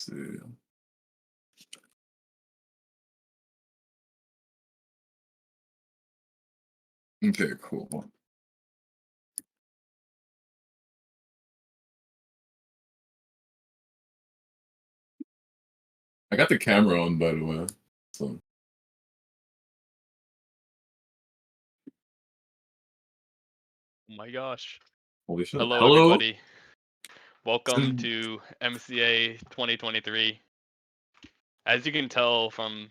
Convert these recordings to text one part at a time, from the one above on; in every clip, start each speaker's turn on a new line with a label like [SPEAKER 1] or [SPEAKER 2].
[SPEAKER 1] see. Okay, cool. I got the camera on, by the way. So
[SPEAKER 2] Oh my gosh.
[SPEAKER 1] holy shit.
[SPEAKER 2] Hello,
[SPEAKER 1] Hello.
[SPEAKER 2] everybody. Welcome to MCA 2023. As you can tell from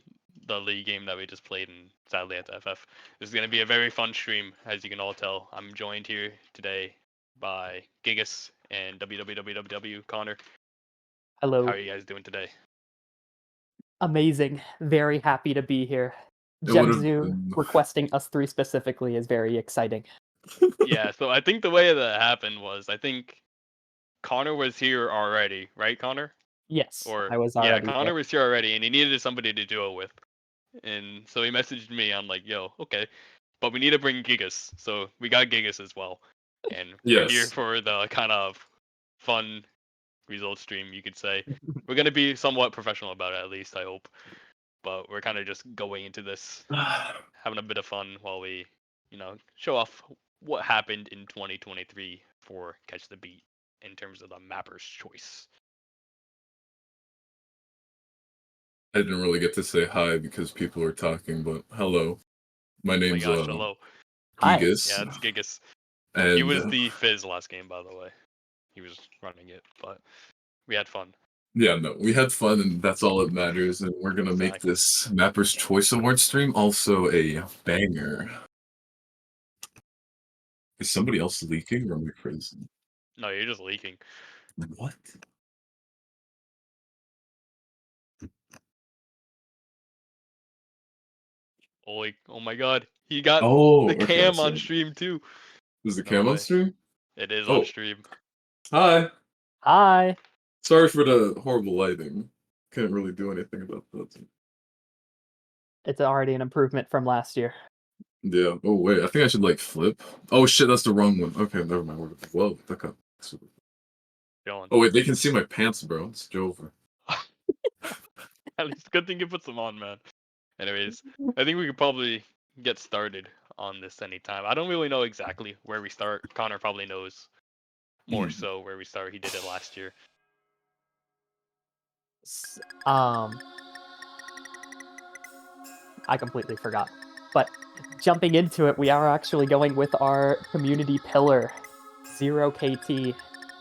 [SPEAKER 2] the league game that we just played, and sadly at the FF, this is going to be a very fun stream, as you can all tell. I'm joined here today by Gigas and www Connor.
[SPEAKER 3] Hello.
[SPEAKER 2] How are you guys doing today?
[SPEAKER 3] Amazing. Very happy to be here.
[SPEAKER 1] It would've
[SPEAKER 3] Gemzu
[SPEAKER 1] been-
[SPEAKER 3] requesting us three specifically is very exciting.
[SPEAKER 2] Yeah, so I think the way that happened was, I think Connor was here already, right, Connor?
[SPEAKER 3] Yes,
[SPEAKER 2] Or
[SPEAKER 3] I was
[SPEAKER 2] yeah,
[SPEAKER 3] already
[SPEAKER 2] Connor
[SPEAKER 3] there.
[SPEAKER 2] was here already, and he needed somebody to duo with. And so he messaged me. I'm like, yo, okay, but we need to bring Gigas. So we got Gigas as well, and we're here
[SPEAKER 1] Yes.
[SPEAKER 2] for the kind of fun result stream, you could say. We're gonna be somewhat professional about it, at least I hope. But we're kind of just going into this, having a bit of fun while we, show off what happened in 2023 for Catch the Beat in terms of the mapper's choice.
[SPEAKER 1] I didn't really get to say hi because people were talking, but hello. My
[SPEAKER 2] Oh my
[SPEAKER 1] name's
[SPEAKER 2] gosh, hello.
[SPEAKER 3] Hi.
[SPEAKER 1] Gigas.
[SPEAKER 2] Yeah, it's Gigas.
[SPEAKER 1] And
[SPEAKER 2] He was the Fizz last game, by the way. He was running it, but we had fun.
[SPEAKER 1] yeah, no, we had fun and that's all that matters. And we're gonna make
[SPEAKER 2] Exactly.
[SPEAKER 1] this Mapper's Choice Award stream also a banger. Is somebody else leaking or am I crazy?
[SPEAKER 2] No, you're just leaking.
[SPEAKER 1] What?
[SPEAKER 2] Oh my god. He got
[SPEAKER 1] Oh,
[SPEAKER 2] the
[SPEAKER 1] okay,
[SPEAKER 2] cam on
[SPEAKER 1] so
[SPEAKER 2] stream too.
[SPEAKER 1] is the
[SPEAKER 2] No
[SPEAKER 1] cam on
[SPEAKER 2] way.
[SPEAKER 1] stream?
[SPEAKER 2] It is
[SPEAKER 1] Oh.
[SPEAKER 2] on stream.
[SPEAKER 1] Hi.
[SPEAKER 3] Hi.
[SPEAKER 1] Sorry for the horrible lighting. Can't really do anything about that.
[SPEAKER 3] It's already an improvement from last year.
[SPEAKER 1] Yeah. Oh wait, I think I should like flip. Oh shit, that's the wrong one. Okay, never mind. Whoa, that got super.
[SPEAKER 2] Going.
[SPEAKER 1] Oh wait, they can see my pants, bro. It's Jover.
[SPEAKER 2] At least good thing you put some on, man. Anyways, I think we could probably get started on this anytime. I don't really know exactly where we start. Connor probably knows more so where we start. He did it last year.
[SPEAKER 3] I completely forgot. But jumping into it, we are actually going with our community pillar, 0KT.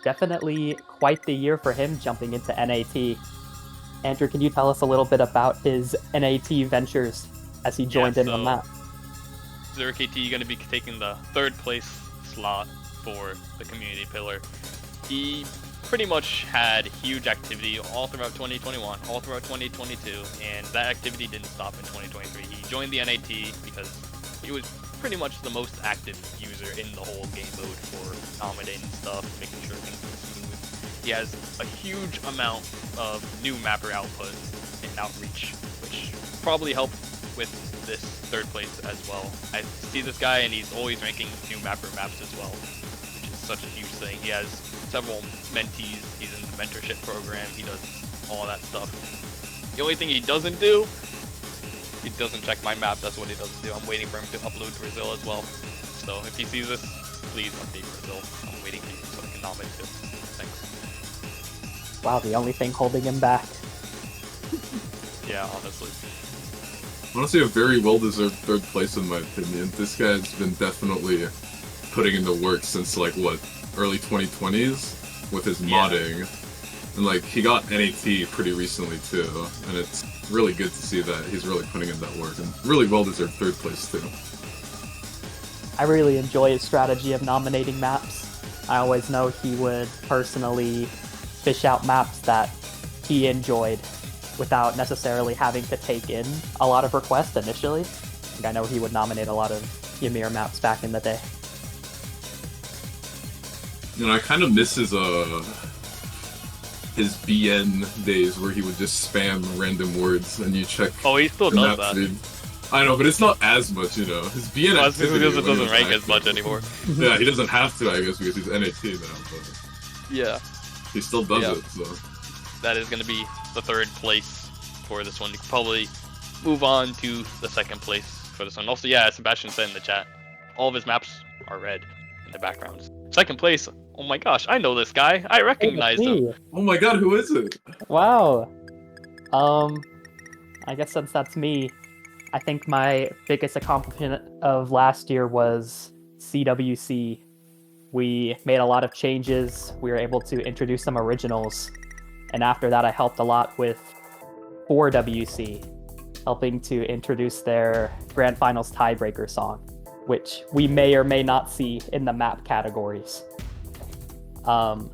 [SPEAKER 3] Definitely quite the year for him jumping into NAT. Andrew, can you tell us a little bit about his NAT ventures as he joined in the map?
[SPEAKER 2] 0KT going to be taking the third place slot for the community pillar. He pretty much had huge activity all throughout 2021, all throughout 2022, and that activity didn't stop in 2023. He joined the NAT because he was pretty much the most active user in the whole game mode for nominating stuff, making sure things were smooth. He has a huge amount of new mapper output and outreach, which probably helped with this third place as well. I see this guy and he's always ranking new mapper maps as well, which is such a huge thing. He has several mentees, he's in the mentorship program, he does all that stuff. The only thing he doesn't do, he doesn't check my map, that's what he doesn't do. I'm waiting for him to upload Brazil as well. So if he sees this, please update Brazil. I'm waiting for you so I can nominate him. Thanks.
[SPEAKER 3] Wow, the only thing holding him back.
[SPEAKER 2] Yeah, honestly.
[SPEAKER 1] Honestly, a very well-deserved third place in my opinion. This guy's been definitely putting in the work since like what, early 2020s with his modding. And like he got NAT pretty recently too, and it's really good to see that he's really putting in that work and really well-deserved third place too.
[SPEAKER 3] I really enjoy his strategy of nominating maps. I always know he would personally fish out maps that he enjoyed without necessarily having to take in a lot of requests initially. I know he would nominate a lot of Ymir maps back in the day.
[SPEAKER 1] You know, I kind of miss his BN days where he would just spam random words and you check.
[SPEAKER 2] Oh, he still does that.
[SPEAKER 1] Speed. I know, but it's not as much, you know. His BN
[SPEAKER 2] well,
[SPEAKER 1] activity
[SPEAKER 2] because it
[SPEAKER 1] when he
[SPEAKER 2] doesn't
[SPEAKER 1] was
[SPEAKER 2] rank
[SPEAKER 1] active.
[SPEAKER 2] as much anymore.
[SPEAKER 1] Yeah, he doesn't have to, I guess, because he's NAT now, but
[SPEAKER 2] Yeah.
[SPEAKER 1] he still does
[SPEAKER 2] Yeah.
[SPEAKER 1] it, so.
[SPEAKER 2] That is going to be the third place for this one. You can probably move on to the second place for this one. Also, yeah, as Sebastian said in the chat, all of his maps are red in the backgrounds. Second place, oh my gosh, I know this guy. I
[SPEAKER 3] Hey, that's
[SPEAKER 2] recognize him.
[SPEAKER 3] me.
[SPEAKER 1] Oh my god, who is it?
[SPEAKER 3] Wow. I guess since that's me, I think my biggest accomplishment of last year was CWC. We made a lot of changes. We were able to introduce some originals. And after that, I helped a lot with 4WC, helping to introduce their Grand Finals tiebreaker song, which we may or may not see in the map categories. I'm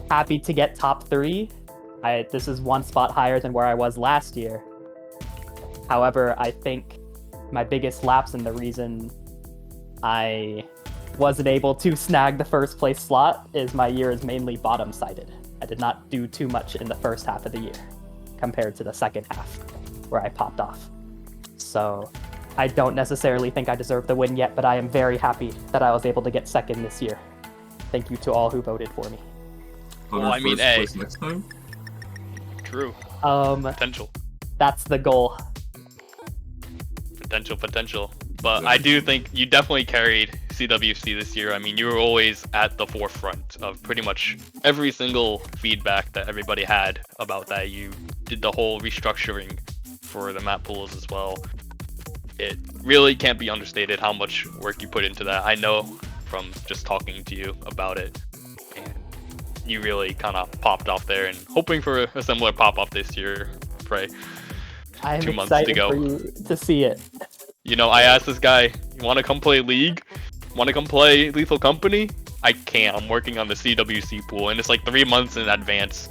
[SPEAKER 3] happy to get top 3. This is one spot higher than where I was last year. However, I think my biggest lapse and the reason I wasn't able to snag the first place slot is my year is mainly bottom-sided. I did not do too much in the first half of the year compared to the second half where I popped off. So I don't necessarily think I deserve the win yet, but I am very happy that I was able to get second this year. Thank you to all who voted for me.
[SPEAKER 1] On
[SPEAKER 2] Well,
[SPEAKER 1] our
[SPEAKER 2] I mean,
[SPEAKER 1] first
[SPEAKER 2] hey.
[SPEAKER 1] place next time?
[SPEAKER 2] True.
[SPEAKER 3] Potential.
[SPEAKER 2] Potential.
[SPEAKER 3] That's the goal.
[SPEAKER 2] Potential. But I do think you definitely carried CWC this year. I mean, you were always at the forefront of pretty much every single feedback that everybody had about that. You did the whole restructuring for the map pools as well. It really can't be understated how much work you put into that. I know from just talking to you about it. And you really kind of popped off there, and hoping for a similar pop-off this year, pray.
[SPEAKER 3] I'm
[SPEAKER 2] 2 months to
[SPEAKER 3] excited
[SPEAKER 2] go.
[SPEAKER 3] for you to see it.
[SPEAKER 2] You know, I asked this guy, you want to come play League? Want to come play Lethal Company? I can't. I'm working on the CWC pool, and it's like 3 months in advance.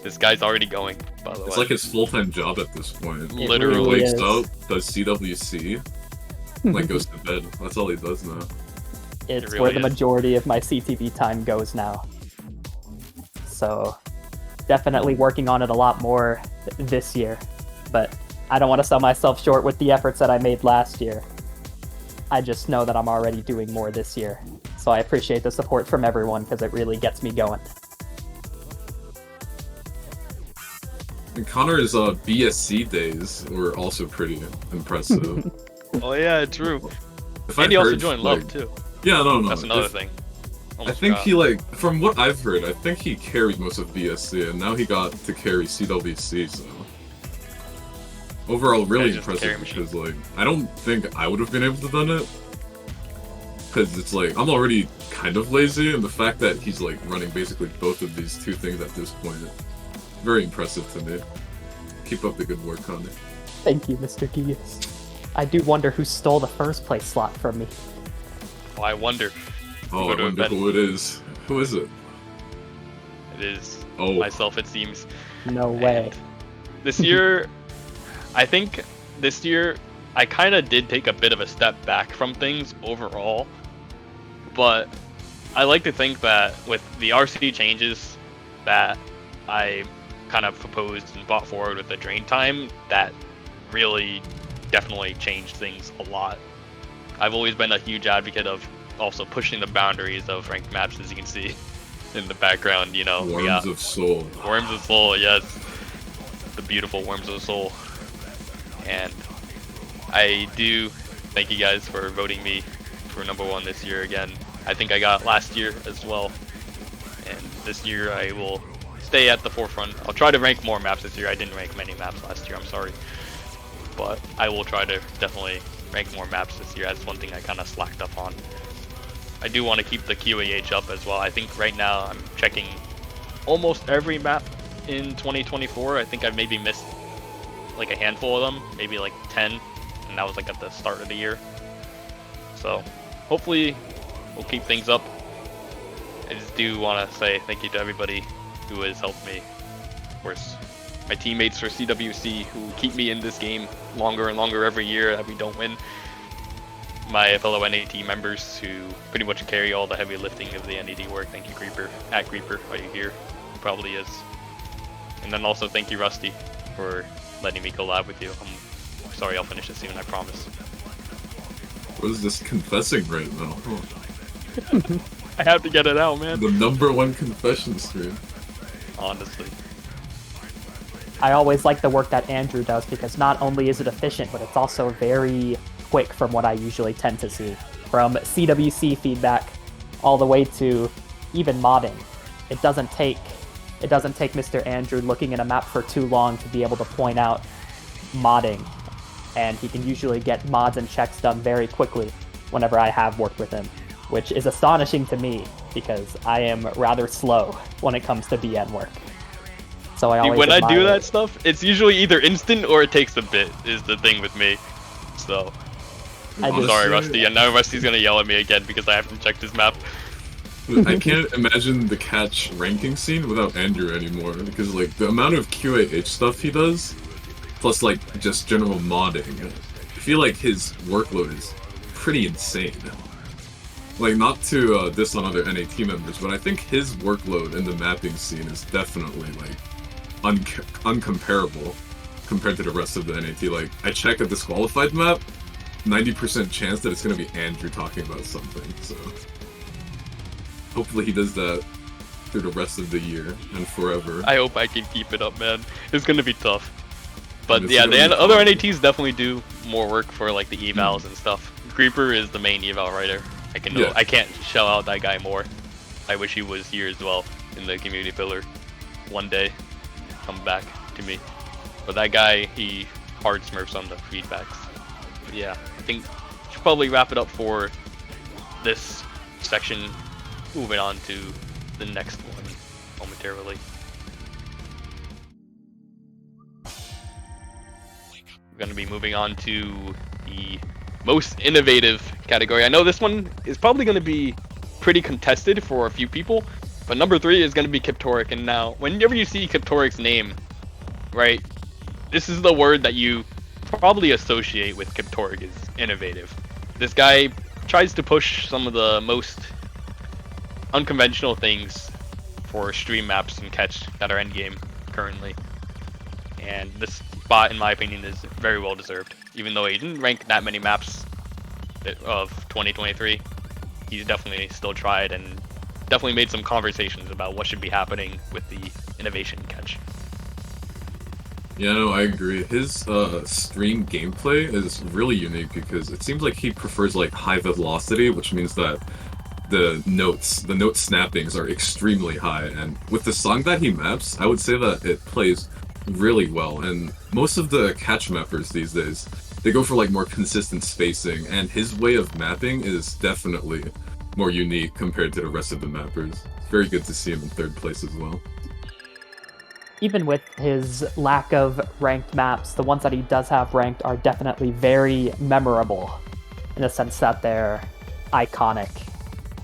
[SPEAKER 2] This guy's already going, by the way.
[SPEAKER 1] It's like his full-time job at this point.
[SPEAKER 3] It
[SPEAKER 2] Literally.
[SPEAKER 1] He wakes
[SPEAKER 3] is.
[SPEAKER 1] up, does CWC, like goes to bed. That's all he does now.
[SPEAKER 3] It's
[SPEAKER 2] really
[SPEAKER 3] where the
[SPEAKER 2] is.
[SPEAKER 3] majority of my CTV time goes now. So definitely working on it a lot more this year. But I don't want to sell myself short with the efforts that I made last year. I just know that I'm already doing more this year. So I appreciate the support from everyone because it really gets me going.
[SPEAKER 1] And Connor's BSC days were also pretty impressive.
[SPEAKER 2] Oh yeah, true.
[SPEAKER 1] If
[SPEAKER 2] And he
[SPEAKER 1] I've
[SPEAKER 2] also
[SPEAKER 1] heard,
[SPEAKER 2] joined
[SPEAKER 1] like-
[SPEAKER 2] Love too.
[SPEAKER 1] Yeah, no.
[SPEAKER 2] That's another
[SPEAKER 1] If-
[SPEAKER 2] thing.
[SPEAKER 1] I
[SPEAKER 2] Almost
[SPEAKER 1] think
[SPEAKER 2] forgot.
[SPEAKER 1] he, like, from what I've heard, I think he carried most of BSC, and now he got to carry CWC, so... Overall, really
[SPEAKER 2] Guy's just a
[SPEAKER 1] impressive,
[SPEAKER 2] carry machine.
[SPEAKER 1] because, like, I don't think I would have been able to done it. Because it's like, I'm already kind of lazy, and the fact that he's, like, running basically both of these two things at this point, very impressive to me. Keep up the good work, Connor.
[SPEAKER 3] Thank you, Mr. Gius. I do wonder who stole the first place slot from me.
[SPEAKER 2] Oh, I wonder.
[SPEAKER 1] Oh,
[SPEAKER 2] Would
[SPEAKER 1] I
[SPEAKER 2] have
[SPEAKER 1] wonder
[SPEAKER 2] been-
[SPEAKER 1] who it is. Who is it?
[SPEAKER 2] It is
[SPEAKER 1] Oh.
[SPEAKER 2] myself, it seems.
[SPEAKER 3] No way.
[SPEAKER 2] And this year, I think this year, I kind of did take a bit of a step back from things overall. But I like to think that with the RC changes that I kind of proposed and brought forward with the drain time, that really definitely changed things a lot. I've always been a huge advocate of also pushing the boundaries of ranked maps, as you can see in the background. You know, we got
[SPEAKER 1] Worms of Soul.
[SPEAKER 2] Worms of Soul, yes. The beautiful Worms of Soul. And I do thank you guys for voting me for #1 this year again. I think I got last year as well. And this year I will stay at the forefront. I'll try to rank more maps this year. I didn't rank many maps last year, I'm sorry. But I will try to definitely rank more maps this year. That's one thing I kind of slacked up on. I do want to keep the QAH up as well. I think right now I'm checking almost every map in 2024. I think I've maybe missed like a handful of them, maybe like 10, and that was like at the start of the year. So hopefully we'll keep things up. I just do want to say thank you to everybody who has helped me. Of course, my teammates for CWC who keep me in this game longer and longer every year that we don't win. My fellow NAT members who pretty much carry all the heavy lifting of the NAD work. Thank you, Creeper. At Creeper, are you here? He probably is. And then also thank you, Rusty, for letting me collab with you. I'm sorry, I'll finish it soon, I promise.
[SPEAKER 1] What is this confessing right now? Oh,
[SPEAKER 2] I have to get it out, man.
[SPEAKER 1] the #1 confession stream.
[SPEAKER 2] Honestly.
[SPEAKER 3] I always like the work that Andrew does because not only is it efficient, but it's also very quick from what I usually tend to see. From CWC feedback all the way to even modding. It doesn't take Mr. Andrew looking at a map for too long to be able to point out modding. And he can usually get mods and checks done very quickly whenever I have worked with him, which is astonishing to me because I am rather slow when it comes to BN work. So I always
[SPEAKER 2] when I do
[SPEAKER 3] admire
[SPEAKER 2] that
[SPEAKER 3] it.
[SPEAKER 2] stuff, it's usually either instant or it takes a bit, is the thing with me. So,
[SPEAKER 3] I
[SPEAKER 2] I'm
[SPEAKER 3] just-
[SPEAKER 2] sorry, Rusty, and now Rusty's gonna yell at me again because I haven't checked his map.
[SPEAKER 1] I can't imagine the catch ranking scene without Andrew anymore, because like the amount of QAH stuff he does, plus like just general modding, I feel like his workload is pretty insane. Like, not to diss on other NAT members, but I think his workload in the mapping scene is definitely like uncomparable compared to the rest of the NAT. Like, I check a disqualified map, 90% chance that it's gonna be Andrew talking about something, so hopefully he does that through the rest of the year and forever.
[SPEAKER 2] I hope I can keep it up, man. It's gonna be tough. But
[SPEAKER 1] It's
[SPEAKER 2] yeah,
[SPEAKER 1] gonna
[SPEAKER 2] the
[SPEAKER 1] be
[SPEAKER 2] other
[SPEAKER 1] fun.
[SPEAKER 2] NATs definitely do more work for like the evals and stuff. Creeper is the main eval writer.
[SPEAKER 1] Yeah.
[SPEAKER 2] I can't shell out that guy more. I wish he was here as well in the community pillar. One day, come back to me. But that guy, he hard smurfs on the feedbacks. But yeah, I think should probably wrap it up for this section. Moving on to the next one momentarily. We're going to be moving on to the most innovative category. I know this one is probably going to be pretty contested for a few people, but number 3 is going to be Kiptoric. And now, whenever you see Kiptoric's name, right, this is the word that you probably associate with Kiptoric is innovative. This guy tries to push some of the most unconventional things for stream maps and catch that are endgame currently. And this spot, in my opinion, is very well deserved. Even though he didn't rank that many maps of 2023, he's definitely still tried and definitely made some conversations about what should be happening with the innovation catch.
[SPEAKER 1] Yeah, no, I agree. His stream gameplay is really unique because it seems like he prefers like high velocity, which means that the note snappings are extremely high, and with the song that he maps, I would say that it plays really well. And most of the catch mappers these days, they go for like more consistent spacing, and his way of mapping is definitely more unique compared to the rest of the mappers. It's very good to see him in 3rd place as well.
[SPEAKER 3] Even with his lack of ranked maps, the ones that he does have ranked are definitely very memorable in the sense that they're iconic.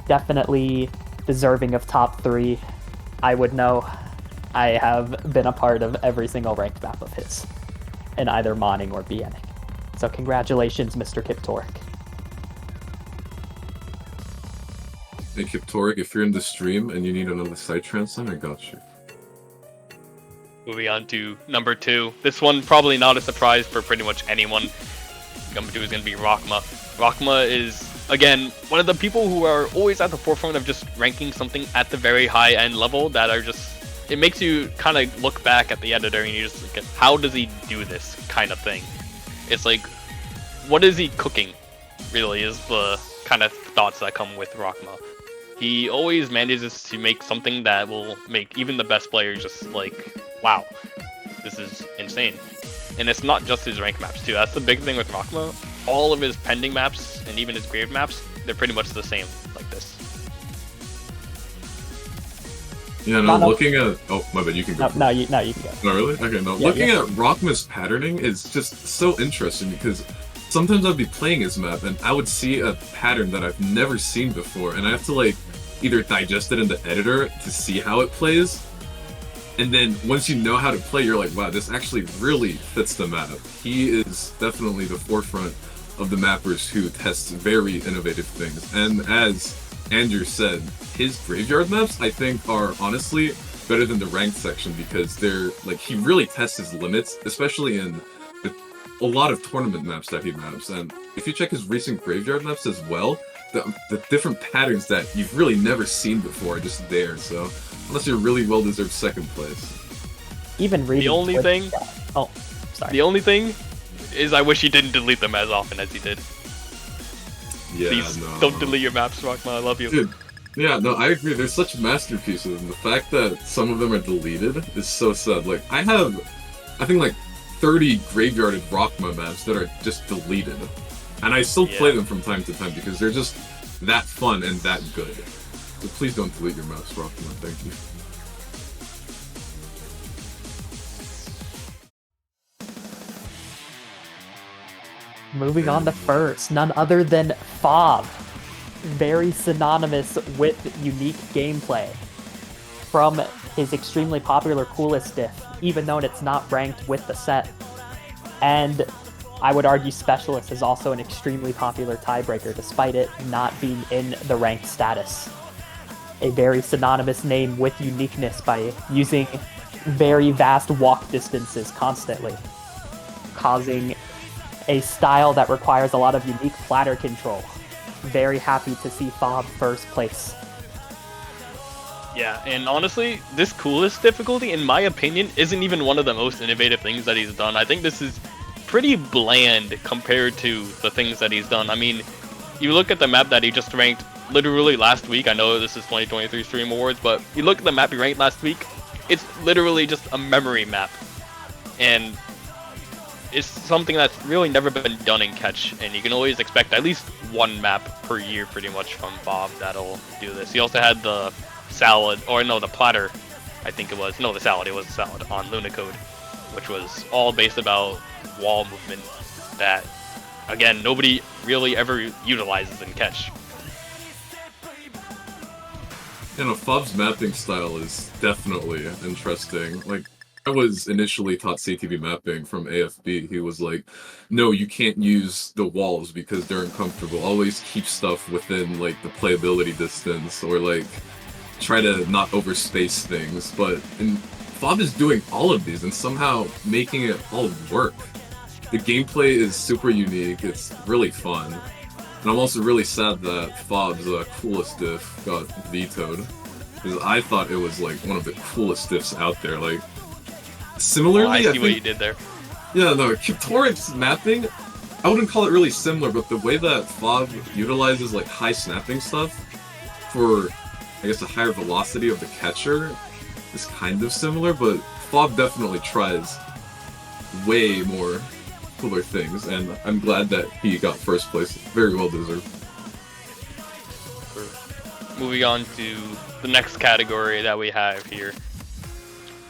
[SPEAKER 3] Definitely deserving of top 3. I would know. I have been a part of every single ranked map of his in either modding or BNing. So congratulations, Mr. Kiptoric.
[SPEAKER 1] Hey Kiptoric, if you're in the stream and you need another site translate, I got you.
[SPEAKER 2] Moving on to number 2. This one probably not a surprise for pretty much anyone. Number 2 is going to be Rockma. Rockma is, again, one of the people who are always at the forefront of just ranking something at the very high end level that are just, it makes you kind of look back at the editor and you just look at how does he do this kind of thing. It's like, what is he cooking, really, is the kind of thoughts that come with Rockma. He always manages to make something that will make even the best players just like, wow, this is insane. And it's not just his rank maps too. That's the big thing with Rockma. All of his pending maps and even his grave maps, they're pretty much the same like this.
[SPEAKER 1] Yeah, no,
[SPEAKER 3] No.
[SPEAKER 1] looking at... Oh, my bad, you can go.
[SPEAKER 3] No, you can go.
[SPEAKER 1] No, really? Okay, no.
[SPEAKER 3] Yeah,
[SPEAKER 1] Looking
[SPEAKER 3] yeah.
[SPEAKER 1] at Rockma's patterning is just so interesting because sometimes I'd be playing his map and I would see a pattern that I've never seen before, and I have to like either digest it in the editor to see how it plays, and then once you know how to play, you're like, wow, this actually really fits the map. He is definitely the forefront of the mappers who test very innovative things, and as Andrew said, his graveyard maps I think are honestly better than the ranked section because they're like, he really tests his limits, especially in a lot of tournament maps that he maps. And if you check his recent graveyard maps as well, the different patterns that you've really never seen before are just there. So unless you're really well deserved 2nd place.
[SPEAKER 3] even reading.
[SPEAKER 2] The only thing.
[SPEAKER 3] Oh, sorry.
[SPEAKER 2] The only thing is I wish he didn't delete them as often as he did.
[SPEAKER 1] Yeah,
[SPEAKER 2] Please
[SPEAKER 1] no.
[SPEAKER 2] don't delete your maps, Rockma. I love you.
[SPEAKER 1] Dude, yeah, no, I agree. They're such masterpieces, and the fact that some of them are deleted is so sad. Like, I think like 30 graveyarded Rockma maps that are just deleted. And I still play them from time to time because they're just that fun and that good. So please don't delete your maps, Rockma. Thank you.
[SPEAKER 3] Moving on to first, none other than Fob. Very synonymous with unique gameplay. From his extremely popular Coolest diff, even though it's not ranked with the set. And I would argue Specialist is also an extremely popular tiebreaker, despite it not being in the ranked status. A very synonymous name with uniqueness by using very vast walk distances constantly, causing a style that requires a lot of unique platter control. Very happy to see Fob first place.
[SPEAKER 2] Yeah, and honestly, this Coolest difficulty, in my opinion, isn't even one of the most innovative things that he's done. I think this is pretty bland compared to the things that he's done. I mean, you look at the map that he just ranked literally last week. I know this is 2023 Stream Awards, but you look at the map he ranked last week, it's literally just a memory map. And it's something that's really never been done in Catch, and you can always expect at least one map per year pretty much from Bob that'll do this. He also had the salad, or no, the platter, I think it was. No, the salad, it was the salad on Lunacode, which was all based about wall movement that, again, nobody really ever utilizes in Catch.
[SPEAKER 1] You know, Fob's mapping style is definitely interesting. Like, I was initially taught CTV mapping from AFB. He was like, no, you can't use the walls because they're uncomfortable. Always keep stuff within, like, the playability distance, or, like, try to not overspace things. But Fob is doing all of these and somehow making it all work. The gameplay is super unique. It's really fun. And I'm also really sad that Fob's Coolest diff got vetoed, because I thought it was, like, one of the coolest diffs out there. Like, similarly,
[SPEAKER 2] I see
[SPEAKER 1] I think,
[SPEAKER 2] what you did there.
[SPEAKER 1] Yeah, no, Torrent's mapping, I wouldn't call it really similar, but the way that Fob utilizes, like, high snapping stuff for, I guess, a higher velocity of the catcher is kind of similar, but Fob definitely tries way more cooler things, and I'm glad that he got first place. Very well deserved.
[SPEAKER 2] Moving on to the next category that we have here.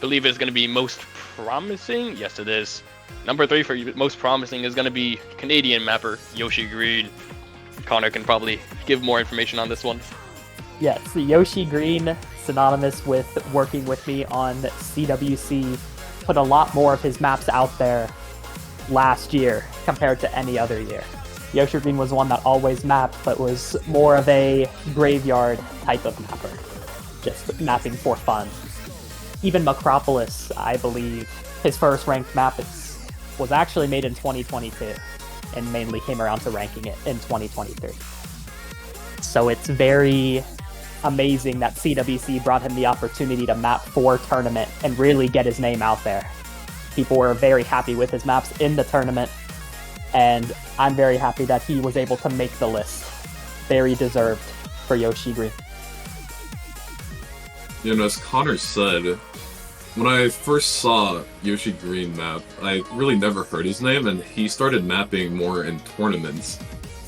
[SPEAKER 2] Believe it's going to be most promising. Yes, it is. Number 3 for most promising is going to be Canadian mapper Yoshi Green. Connor can probably give more information on this one.
[SPEAKER 3] Yes, Yoshi Green, synonymous with working with me on CWC, put a lot more of his maps out there last year compared to any other year. Yoshi Green was one that always mapped, but was more of a graveyard type of mapper, just mapping for fun. Even Macropolis, I believe, his first ranked map was actually made in 2022, and mainly came around to ranking it in 2023. So it's very amazing that CWC brought him the opportunity to map for tournament and really get his name out there. People were very happy with his maps in the tournament, and I'm very happy that he was able to make the list. Very deserved for Yoshi Green.
[SPEAKER 1] You know, as Connor said, when I first saw Yoshi Green map, I really never heard his name, and he started mapping more in tournaments.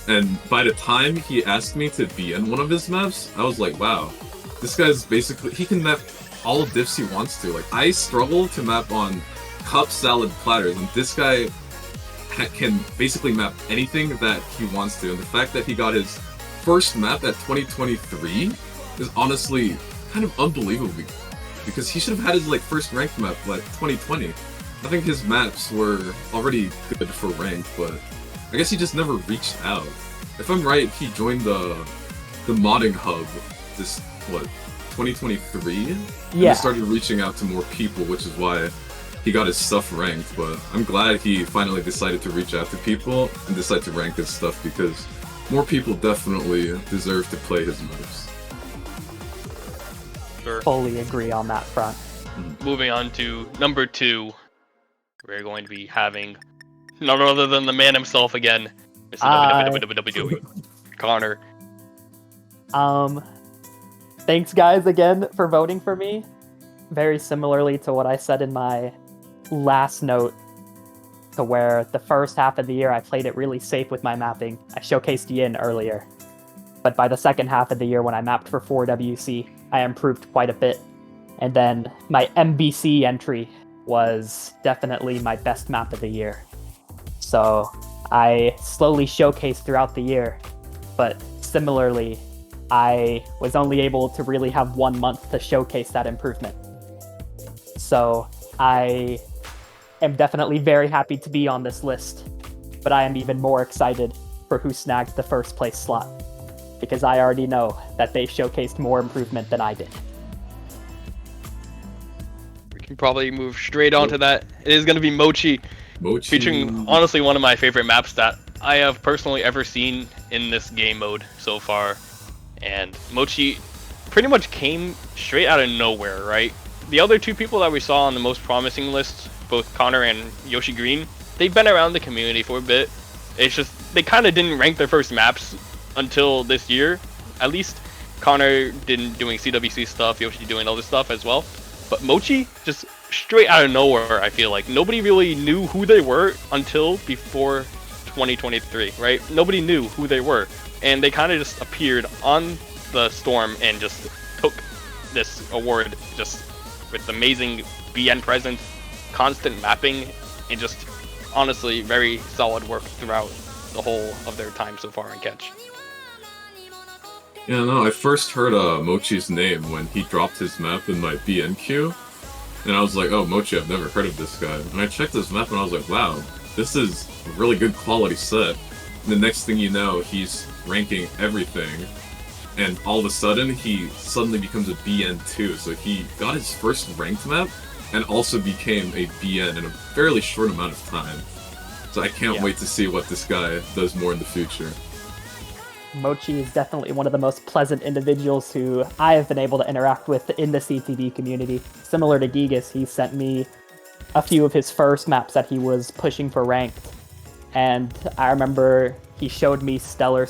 [SPEAKER 1] And by the time he asked me to be in one of his maps, I was like, wow, this guy's basically, he can map all diffs he wants to. Like, I struggle to map on cup, salad, platters, and this guy can basically map anything that he wants to. And the fact that he got his first map at 2023 is honestly kind of unbelievable, because he should have had his, like, first ranked map like 2020. I think his maps were already good for ranked, but I guess he just never reached out. If I'm right, he joined the modding hub this, 2023?
[SPEAKER 3] Yeah.
[SPEAKER 1] And he started reaching out to more people, which is why he got his stuff ranked. But I'm glad he finally decided to reach out to people and decide to rank his stuff, because more people definitely deserve to play his maps.
[SPEAKER 2] Sure.
[SPEAKER 3] Fully agree on that front.
[SPEAKER 2] Moving on to number 2, we're going to be having none other than the man himself again, Mr. WWE, Connor.
[SPEAKER 3] Thanks guys again for voting for me. Very similarly to what I said in my last note, to where the first half of the year I played it really safe with my mapping. I showcased Yin earlier. But by the second half of the year when I mapped for 4WC, I improved quite a bit. And then my MBC entry was definitely my best map of the year. So I slowly showcased throughout the year, but similarly, I was only able to really have 1 month to showcase that improvement. So I am definitely very happy to be on this list, but I am even more excited for who snagged the first place slot, because I already know that they showcased more improvement than I did.
[SPEAKER 2] We can probably move straight on to that. It is going to be Mochi, featuring honestly one of my favorite maps that I have personally ever seen in this game mode so far. And Mochi pretty much came straight out of nowhere, right? The other 2 people that we saw on the most promising list, both Connor and Yoshi Green, they've been around the community for a bit. It's just they kind of didn't rank their first maps until this year. At least Connor didn't doing CWC stuff, Yoshi doing other stuff as well. But Mochi, just straight out of nowhere, I feel like. Nobody really knew who they were until before 2023, right? Nobody knew who they were. And they kind of just appeared on the storm and just took this award just with amazing BN presence, constant mapping, and just honestly very solid work throughout the whole of their time so far in Catch.
[SPEAKER 1] Yeah, no, I first heard Mochi's name when he dropped his map in my BN queue, and I was like, oh, Mochi, I've never heard of this guy. And I checked his map and I was like, wow, this is a really good quality set. And the next thing you know, he's ranking everything, and all of a sudden, he suddenly becomes a BN2, so he got his first ranked map, and also became a BN in a fairly short amount of time. So I can't wait to see what this guy does more in the future.
[SPEAKER 3] Mochi is definitely one of the most pleasant individuals who I have been able to interact with in the CTD community. Similar to Gigas, he sent me a few of his first maps that he was pushing for ranked. And I remember he showed me Stellar,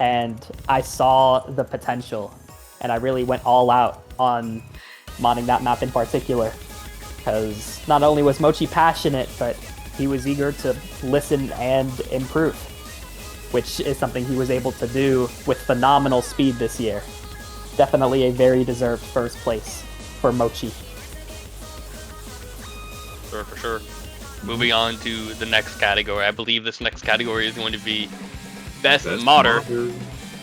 [SPEAKER 3] and I saw the potential, and I really went all out on modding that map in particular, because not only was Mochi passionate, but he was eager to listen and improve, which is something he was able to do with phenomenal speed this year. Definitely a very deserved first place for Mochi.
[SPEAKER 2] Sure, for sure. Moving on to the next category. I believe this next category is going to be Best Modder.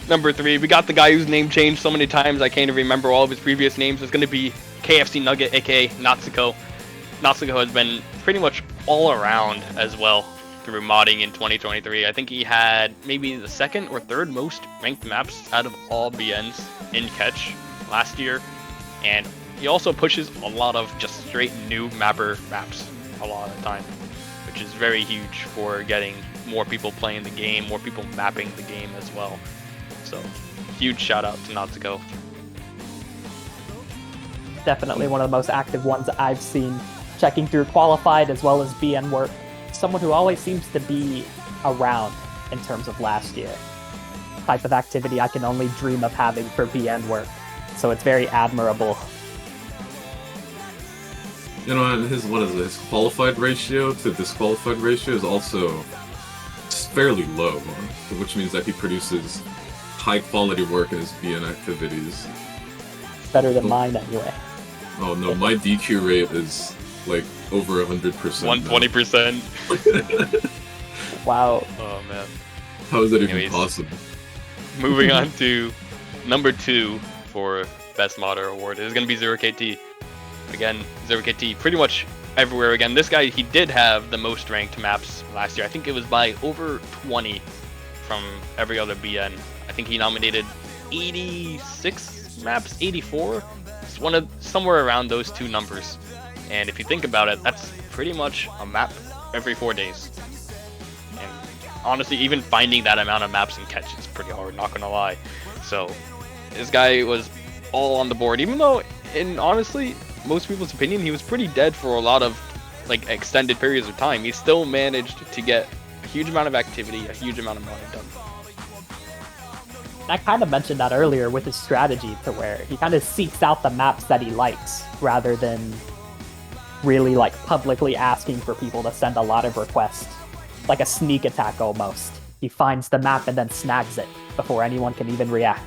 [SPEAKER 2] Number 3, we got the guy whose name changed so many times I can't even remember all of his previous names. It's going to be KFC Nugget, aka Natsuko. Natsuko has been pretty much all around as well through modding in 2023. I think he had maybe the 2nd or 3rd most ranked maps out of all BNs in Catch last year. And he also pushes a lot of just straight new mapper maps a lot of the time, which is very huge for getting more people playing the game, more people mapping the game as well. So, huge shout out to Natsuko.
[SPEAKER 3] Definitely one of the most active ones I've seen, checking through qualified as well as BN work. Someone who always seems to be around in terms of last year. Type of activity I can only dream of having for BN work. So it's very admirable.
[SPEAKER 1] You know, and his qualified ratio to disqualified ratio is also fairly low, which means that he produces high quality work in his BN activities.
[SPEAKER 3] Better than mine anyway.
[SPEAKER 1] Oh no, my DQ rate is like over 100%.
[SPEAKER 2] 120%.
[SPEAKER 3] Wow.
[SPEAKER 2] Oh man.
[SPEAKER 1] How is that
[SPEAKER 2] Anyways,
[SPEAKER 1] even possible?
[SPEAKER 2] Moving on to number 2 for Best Modder Award is going to be 0KT. Again, 0KT pretty much everywhere again. This guy, he did have the most ranked maps last year. I think it was by over 20 from every other BN. I think he nominated 86 maps, 84. It's somewhere around those 2 numbers. And if you think about it, that's pretty much a map every 4 days. And honestly, even finding that amount of maps in Catch is pretty hard, not gonna lie. So this guy was all on the board, even though, and honestly, most people's opinion, he was pretty dead for a lot of like extended periods of time. He still managed to get a huge amount of activity, a huge amount of modding done.
[SPEAKER 3] I kind of mentioned that earlier with his strategy, to where he kind of seeks out the maps that he likes rather than really like publicly asking for people to send a lot of requests, like a sneak attack almost. He finds the map and then snags it before anyone can even react.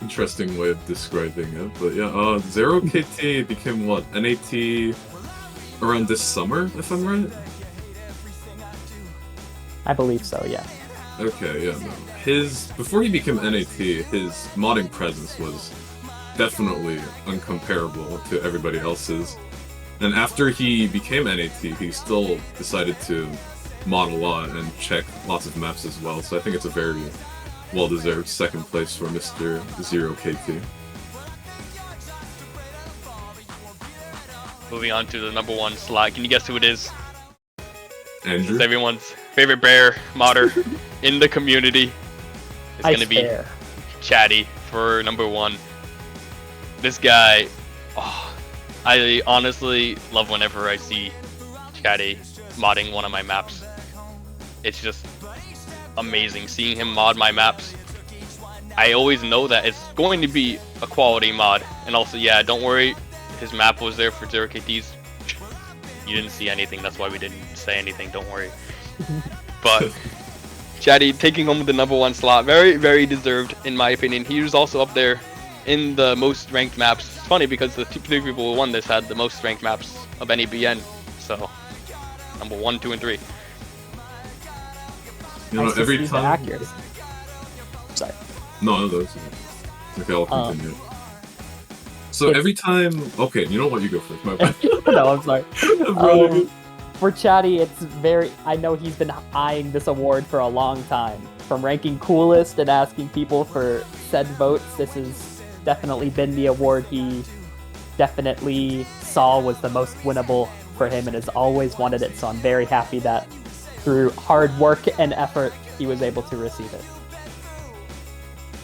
[SPEAKER 1] Interesting way of describing it, but yeah, Zero KT became what, NAT around this summer, if I'm right?
[SPEAKER 3] I believe so, yeah.
[SPEAKER 1] Okay, yeah, no. Before he became NAT, his modding presence was definitely uncomparable to everybody else's. And after he became NAT, he still decided to mod a lot and check lots of maps as well, so I think it's a very well-deserved second place for Mr. Zero KT.
[SPEAKER 2] Moving on to the number 1 slot. Can you guess who it is?
[SPEAKER 1] Andrew?
[SPEAKER 2] It's everyone's favorite bear modder in the community. It's going to be Chatty for number 1. This guy, I honestly love whenever I see Chatty modding one of my maps. It's just amazing seeing him mod my maps. I always know that it's going to be a quality mod. And also, yeah, don't worry, his map was there for Zero KT's. You didn't see anything, that's why we didn't say anything, don't worry. But Chatty taking home the number 1 slot, very, very deserved in my opinion. He was also up there in the most ranked maps. It's funny because the 3 people who won this had the most ranked maps of any BN. So, number 1, 2, and 3.
[SPEAKER 1] You know, every time...
[SPEAKER 3] Sorry.
[SPEAKER 1] No, that's okay, I'll continue. So every time... Okay, you know what? You go first. My bad.
[SPEAKER 3] No, I'm sorry. For Chatty, it's very... I know he's been eyeing this award for a long time. From ranking coolest and asking people for said votes, this has definitely been the award he definitely saw was the most winnable for him and has always wanted it. So I'm very happy that through hard work and effort, he was able to receive it.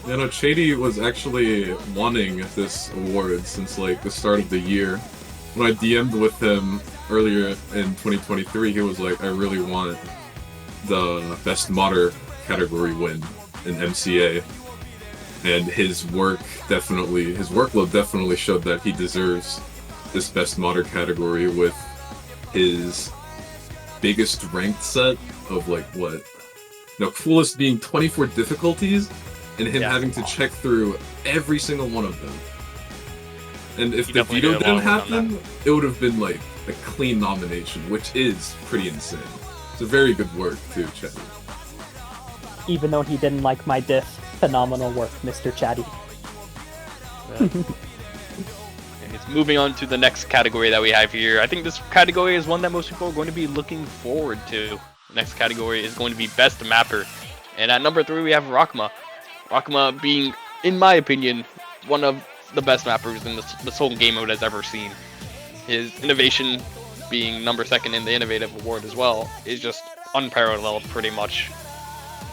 [SPEAKER 1] You know, Chady was actually wanting this award since like the start of the year. When I DM'd with him earlier in 2023, he was like, I really want the best modder category win in MCA. And his workload definitely showed that he deserves this best modder category with his biggest ranked set of like what? No, coolest being 24 difficulties and him having to check through every single one of them. And if the veto didn't happen, it would have been like a clean nomination, which is pretty insane. It's a very good work too, Chatty.
[SPEAKER 3] Even though he didn't like my diff, phenomenal work, Mr. Chatty.
[SPEAKER 2] Moving on to the next category that we have here. I think this category is one that most people are going to be looking forward to. The next category is going to be Best Mapper. And at number 3 we have Rockma. Rockma being, in my opinion, one of the best mappers in this whole game mode has ever seen. His innovation being number 2 in the Innovative Award as well is just unparalleled pretty much.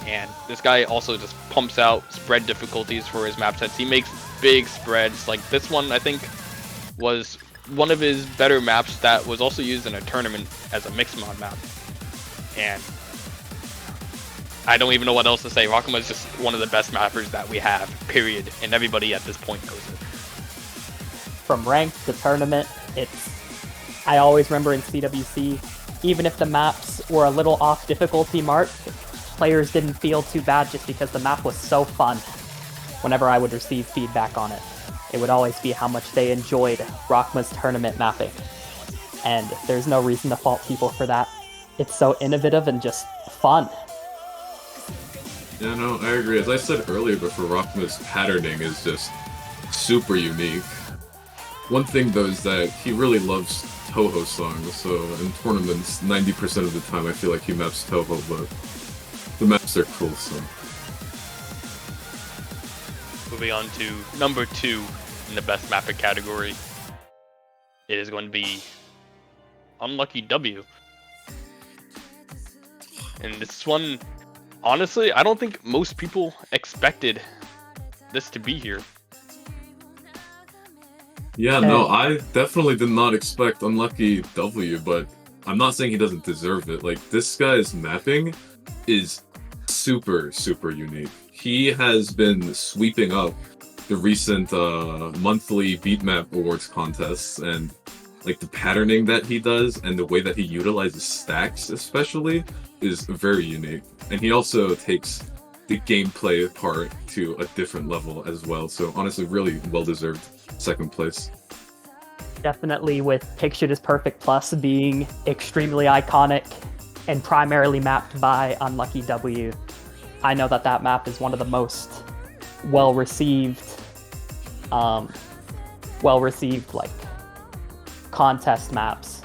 [SPEAKER 2] And this guy also just pumps out spread difficulties for his map sets. He makes big spreads. Like this one, I think, was one of his better maps that was also used in a tournament as a mixed mod map. And I don't even know what else to say. Rockma is just one of the best mappers that we have, period. And everybody at this point knows it.
[SPEAKER 3] From ranked to tournament, I always remember in CWC, even if the maps were a little off difficulty mark, players didn't feel too bad just because the map was so fun. Whenever I would receive feedback on it, it would always be how much they enjoyed Rockma's tournament mapping. And there's no reason to fault people for that. It's so innovative and just fun.
[SPEAKER 1] Yeah, no, I agree. As I said earlier before, Rockma's patterning is just super unique. One thing though is that he really loves Toho songs, so in tournaments, 90% of the time I feel like he maps Toho, but the maps are cool, so.
[SPEAKER 2] Moving on to number 2 in the best mapper category. It is going to be Unlucky W. And this one, honestly, I don't think most people expected this to be here.
[SPEAKER 1] Yeah, no, I definitely did not expect Unlucky W, but I'm not saying he doesn't deserve it. Like, this guy's mapping is super, super unique. He has been sweeping up the recent monthly beat map awards contests, and like the patterning that he does and the way that he utilizes stacks especially is very unique. And he also takes the gameplay part to a different level as well. So honestly, really well-deserved second place.
[SPEAKER 3] Definitely with Pictured as Perfect Plus being extremely iconic and primarily mapped by Unlucky W. I know that that map is one of the most well-received like contest maps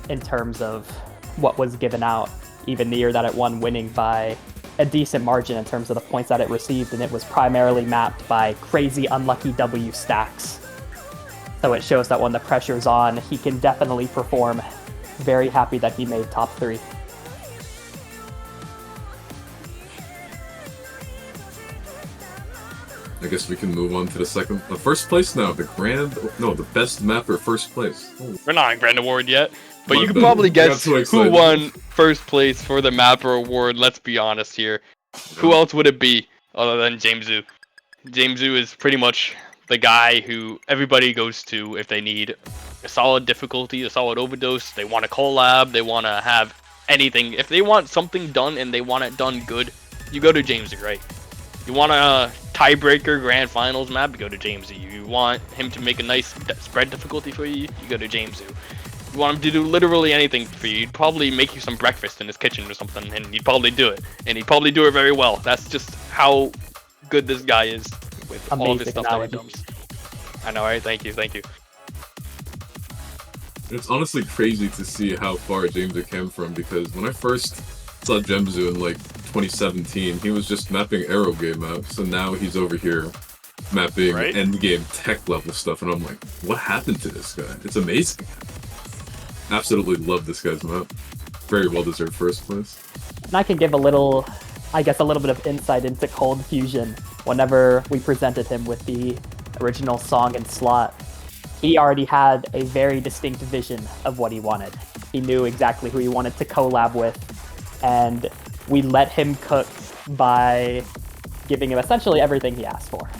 [SPEAKER 3] in terms of what was given out, even the year that it won, winning by a decent margin in terms of the points that it received, and it was primarily mapped by crazy Unlucky W stacks. So it shows that when the pressure's on, he can definitely perform. Very happy that he made top 3.
[SPEAKER 1] I guess we can move on to the first place now. The best mapper first place. Oh.
[SPEAKER 2] We're not on Grand Award yet, but
[SPEAKER 1] My
[SPEAKER 2] you could
[SPEAKER 1] bad.
[SPEAKER 2] probably
[SPEAKER 1] I got
[SPEAKER 2] guess
[SPEAKER 1] too
[SPEAKER 2] who
[SPEAKER 1] excited.
[SPEAKER 2] won first place for the Mapper Award. Let's be honest here. Who else would it be other than Jamesu? Jamesu is pretty much the guy who everybody goes to if they need a solid difficulty, a solid overdose. They want a collab. They want to have anything. If they want something done and they want it done good, you go to Jamesu, right? You want a tiebreaker grand finals map, you go to Jamesu. You want him to make a nice spread difficulty for you, you go to Jamesu. You want him to do literally anything for you, he'd probably make you some breakfast in his kitchen or something, and he'd probably do it. And he'd probably do it very well. That's just how good this guy is with all of his stuff that he does. I know, right? Thank you.
[SPEAKER 1] It's honestly crazy to see how far Jamesu came from, because when I first saw Jamesu in like 2017, he was just mapping aero game maps, and now he's over here mapping endgame tech level stuff, and I'm like, what happened to this guy? It's amazing. Absolutely love this guy's map. Very well deserved first place.
[SPEAKER 3] And I can give a little bit of insight into Cold Fusion. Whenever we presented him with the original song and slot, he already had a very distinct vision of what he wanted. He knew exactly who he wanted to collab with, and we let him cook by giving him essentially everything he asked for.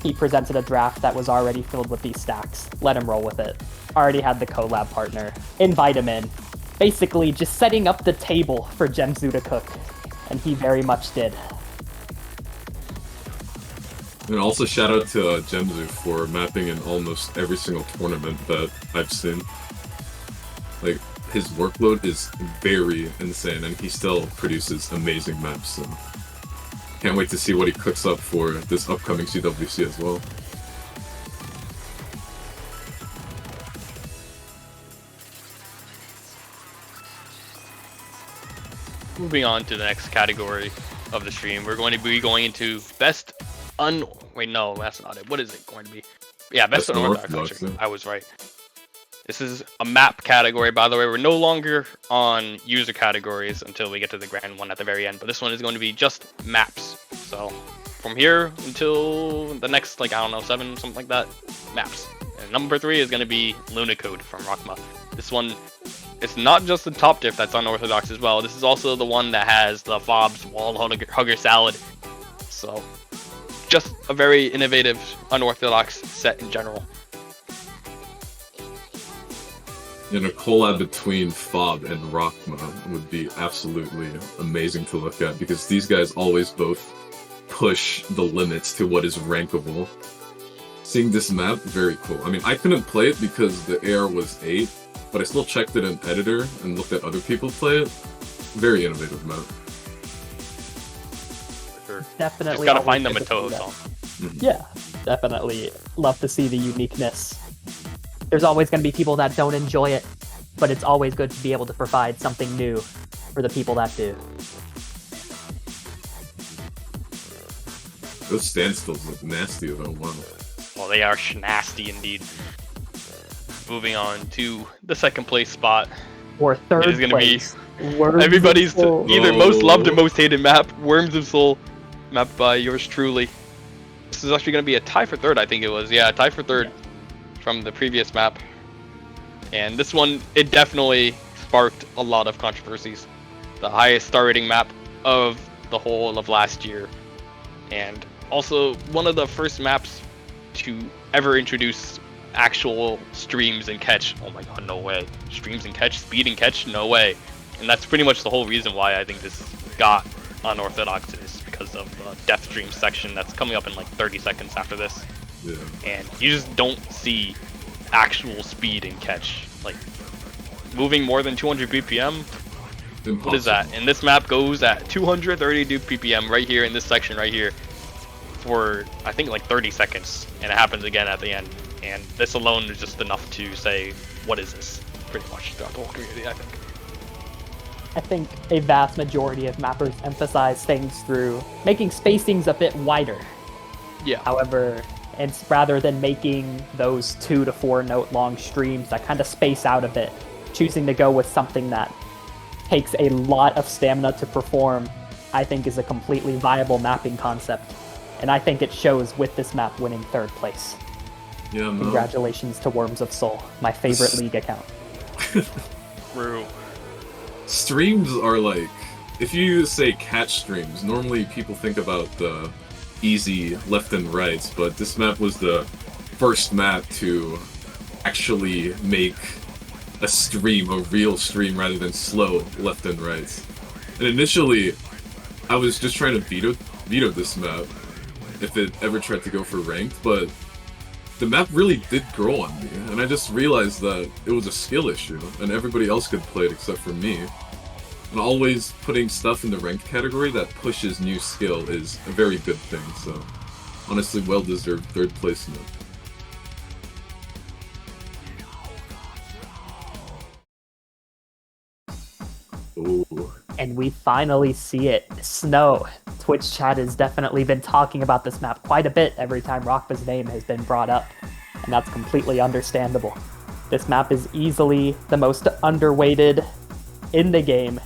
[SPEAKER 3] He presented a draft that was already filled with these stacks. Let him roll with it. Already had the collab partner. Invite him in. Basically just setting up the table for Jamesu to cook. And he very much did.
[SPEAKER 1] And also shout out to Jamesu for mapping in almost every single tournament that I've seen. Like, his workload is very insane, and he still produces amazing maps, so can't wait to see what he cooks up for this upcoming CWC as well.
[SPEAKER 2] Moving on to the next category of the stream, we're going to be going into best wait, no, that's not it. What is it going to be? Yeah, best unorthodox. I was right. This is a map category, by the way. We're no longer on user categories until we get to the grand one at the very end, but this one is going to be just maps. So from here until the next, like, I don't know, 7, something like that, maps. And number 3 is going to be Lunacode from Rockma. This one, it's not just the top diff that's unorthodox as well. This is also the one that has the Fob's wall hugger salad. So just a very innovative, unorthodox set in general.
[SPEAKER 1] And a collab between Fob and Rockma would be absolutely amazing to look at, because these guys always both push the limits to what is rankable. Seeing this map, very cool. I mean, I couldn't play it because the AR was 8, but I still checked it in editor and looked at other people play it. Very innovative map.
[SPEAKER 2] Sure.
[SPEAKER 3] Definitely.
[SPEAKER 2] Just gotta find them a Toho song.
[SPEAKER 1] Mm-hmm.
[SPEAKER 3] Yeah, definitely love to see the uniqueness. There's always going to be people that don't enjoy it, but it's always good to be able to provide something new for the people that do.
[SPEAKER 1] Those standstills look nasty though, wow.
[SPEAKER 2] Well, they are nasty indeed. Moving on to the second place spot.
[SPEAKER 3] Or third
[SPEAKER 2] It is gonna
[SPEAKER 3] place.
[SPEAKER 2] be
[SPEAKER 3] Worms
[SPEAKER 2] everybody's
[SPEAKER 3] of Soul.
[SPEAKER 2] either most loved or most hated map, Worms of Soul, mapped by yours truly. This is actually going to be a tie for third, I think it was. Yeah, a tie for third from the previous map. And this one, it definitely sparked a lot of controversies. The highest star rating map of the whole of last year. And also one of the first maps to ever introduce actual streams and catch. Oh my god, no way. Streams and catch, speed and catch, no way. And that's pretty much the whole reason why I think this got unorthodox, is because of the death stream section that's coming up in like 30 seconds after this.
[SPEAKER 1] Yeah.
[SPEAKER 2] And you just don't see actual speed and catch. Like, moving more than 200 BPM?
[SPEAKER 1] Impossible.
[SPEAKER 2] What is that? And this map goes at 232 BPM right here in this section right here for, I think, like 30 seconds. And it happens again at the end. And this alone is just enough to say, what is this? Pretty much throughout the whole community, I think.
[SPEAKER 3] I think a vast majority of mappers emphasize things through making spacings a bit wider.
[SPEAKER 2] Yeah.
[SPEAKER 3] However, it's rather than making those 2 to 4 note long streams that kind of space out a bit, choosing to go with something that takes a lot of stamina to perform, I think is a completely viable mapping concept. And I think it shows with this map winning 3rd place.
[SPEAKER 1] Yeah, no.
[SPEAKER 3] Congratulations to Worms of Soul, my favorite league account.
[SPEAKER 2] True.
[SPEAKER 1] Streams are like, if you say catch streams, normally people think about the easy left and rights, but this map was the first map to actually make a stream, a real stream, rather than slow left and rights. And initially, I was just trying to veto this map if it ever tried to go for ranked, but the map really did grow on me, and I just realized that it was a skill issue, and everybody else could play it except for me. And always putting stuff in the ranked category that pushes new skill is a very good thing, so honestly, well-deserved 3rd place in it. Ooh.
[SPEAKER 3] And we finally see it. Snow. Twitch chat has definitely been talking about this map quite a bit every time Rockba's name has been brought up, and that's completely understandable. This map is easily the most underweighted in the game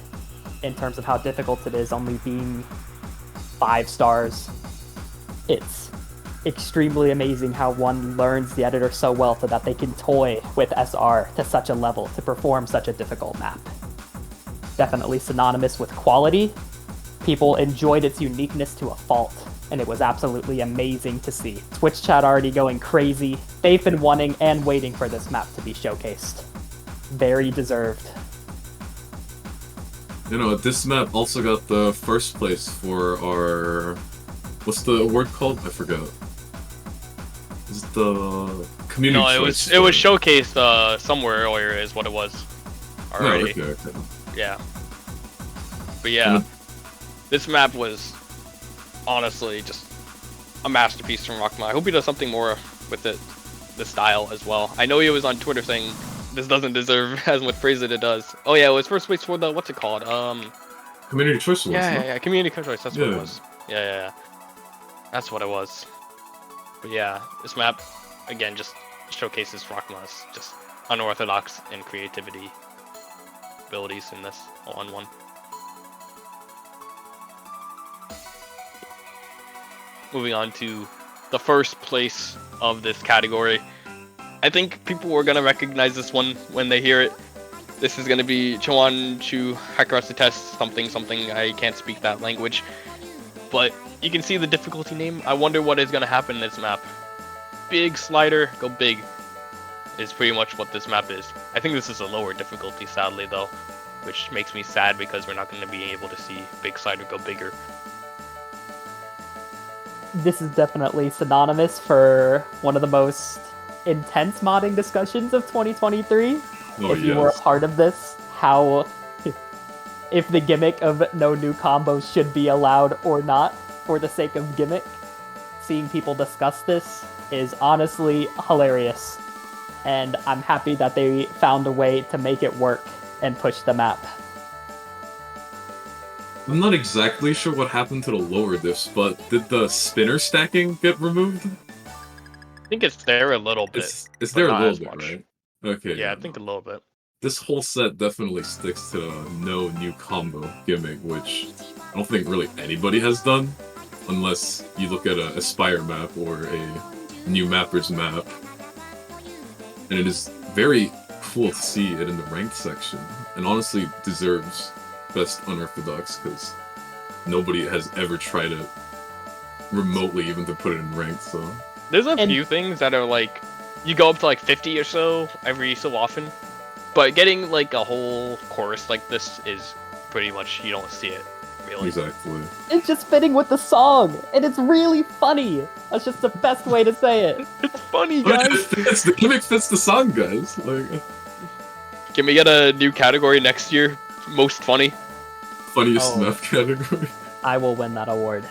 [SPEAKER 3] in terms of how difficult it is, only being 5 stars. It's extremely amazing how one learns the editor so well so that they can toy with SR to such a level to perform such a difficult map. Definitely synonymous with quality. People enjoyed its uniqueness to a fault, and it was absolutely amazing to see. Twitch chat already going crazy. They've been wanting and waiting for this map to be showcased. Very deserved.
[SPEAKER 1] You know, this map also got the 1st place for our... What's the award called? I forgot. Is it the community choice?
[SPEAKER 2] No, it was showcased somewhere earlier is what it was already.
[SPEAKER 1] Oh, okay.
[SPEAKER 2] Yeah. But yeah, this map was honestly just a masterpiece from Rockma. I hope he does something more with it, the style as well. I know he was on Twitter saying this doesn't deserve as much praise as it does. Oh yeah, it was 1st place for the, what's it called?
[SPEAKER 1] Community choice awards.
[SPEAKER 2] Yeah, community choice. That's what it was. Yeah. That's what it was. But yeah, this map again just showcases Rockma's just unorthodox and creativity abilities in this all-on-one. Moving on to the 1st place of this category. I think people are gonna recognize this one when they hear it. This is gonna be Chuan Chu Hakarasa Test something. I can't speak that language, but you can see the difficulty name. I wonder what is gonna happen in this map. Big slider, go big, is pretty much what this map is. I think this is a lower difficulty, sadly though, which makes me sad because we're not going to be able to see big slider go bigger.
[SPEAKER 3] This is definitely synonymous for one of the most intense modding discussions of 2023. If you were a part of this, how if the gimmick of no new combos should be allowed or not for the sake of gimmick. Seeing people discuss this is honestly hilarious, and I'm happy that they found a way to make it work and push the map.
[SPEAKER 1] I'm not exactly sure what happened to the lower diffs, but did the spinner stacking get removed?
[SPEAKER 2] I think it's there a little bit.
[SPEAKER 1] It's there a little bit,
[SPEAKER 2] much.
[SPEAKER 1] right? Okay.
[SPEAKER 2] Yeah, I think a little bit.
[SPEAKER 1] This whole set definitely sticks to no new combo gimmick, which I don't think really anybody has done, unless you look at a Aspire map or a new Mappers map. and it is very cool to see it in the ranked section, and honestly deserves best unorthodox because nobody has ever tried it remotely even to put it in ranked. So
[SPEAKER 2] there's a few things that are like you go up to like 50 or so every so often, but getting like a whole chorus like this is pretty much you don't see it really.
[SPEAKER 1] Exactly.
[SPEAKER 3] It's just fitting with the song, and it's really funny. That's just the best way to say it.
[SPEAKER 2] It's funny, guys.
[SPEAKER 1] The gimmick fits the song, guys. Like,
[SPEAKER 2] can we get a new category next year? Most funny.
[SPEAKER 1] Funniest map category.
[SPEAKER 3] I will win that award.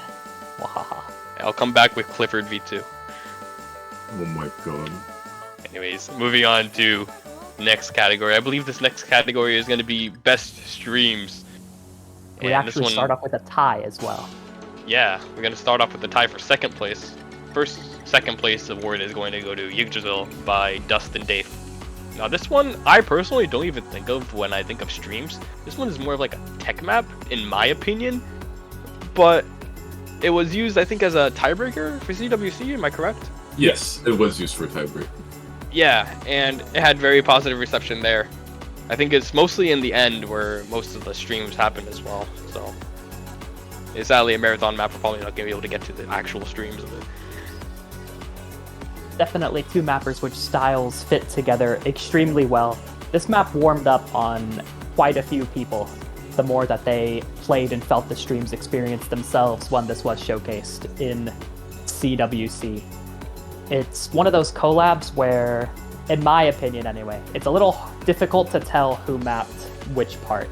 [SPEAKER 3] Wahaha.
[SPEAKER 2] I'll come back with Clifford V2.
[SPEAKER 1] Oh my god.
[SPEAKER 2] Anyways, moving on to next category. I believe this next category is going to be best streams.
[SPEAKER 3] We actually start off with a tie as well.
[SPEAKER 2] Yeah, we're going to start off with the tie for second place. Second place award is going to go to Yggdrasil by Dustin Dave. Now this one, I personally don't even think of when I think of streams. This one is more of like a tech map, in my opinion. But it was used, I think, as a tiebreaker for CWC, am I correct?
[SPEAKER 1] Yes, it was used for a tiebreaker.
[SPEAKER 2] Yeah, and it had very positive reception there. I think it's mostly in the end where most of the streams happened as well. So, it's sadly a marathon map. We're probably not going to be able to get to the actual streams of it.
[SPEAKER 3] Definitely two mappers which styles fit together extremely well. This map warmed up on quite a few people the more that they played and felt the streams experience themselves when this was showcased in CWC. It's one of those collabs where, in my opinion anyway, it's a little difficult to tell who mapped which part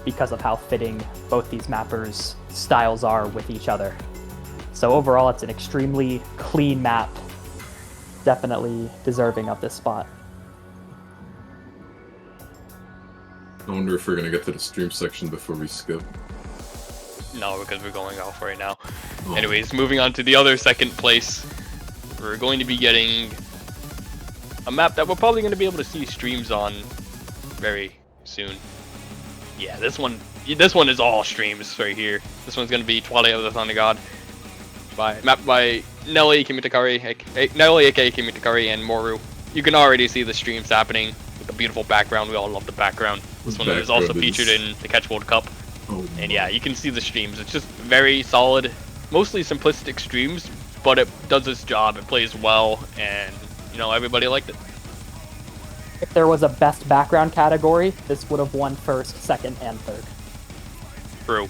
[SPEAKER 3] because of how fitting both these mappers' styles are with each other. So overall, it's an extremely clean map. Definitely deserving of this spot.
[SPEAKER 1] I wonder if we're gonna get to the stream section before we skip.
[SPEAKER 2] No, because we're going off right now. Oh. Anyways, moving on to the other second place. We're going to be getting a map that we're probably going to be able to see streams on very soon. Yeah, this one is all streams right here. This one's going to be Twilight of the Thunder God, mapped by Nelly Kimitakari, Nelly aka Kimitakari, and Moru. You can already see the streams happening with the beautiful background. We all love the background. This one is also featured in the Catch World Cup.
[SPEAKER 1] Oh,
[SPEAKER 2] and yeah, you can see the streams. It's just very solid, mostly simplistic streams, but it does its job. It plays well, and you know, everybody liked it.
[SPEAKER 3] If there was a best background category, this would have won first, second, and third.
[SPEAKER 2] True.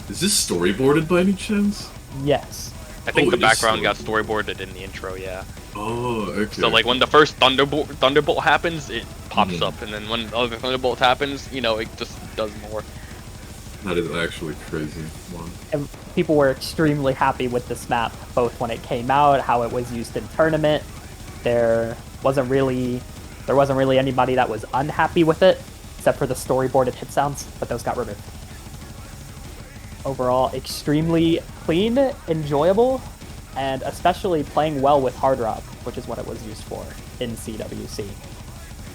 [SPEAKER 1] Is this storyboarded by any chance?
[SPEAKER 3] Yes.
[SPEAKER 2] I think the background got storyboarded in the intro, yeah.
[SPEAKER 1] Oh, okay.
[SPEAKER 2] So like when the first Thunderbolt happens, it pops up, and then when the other Thunderbolt happens, you know, it just does more.
[SPEAKER 1] That is actually crazy. Wow.
[SPEAKER 3] And people were extremely happy with this map, both when it came out, how it was used in tournament. There wasn't really anybody that was unhappy with it, except for the storyboarded hit sounds, but those got removed. Overall, extremely clean, enjoyable, and especially playing well with Hard Rock, which is what it was used for in CWC.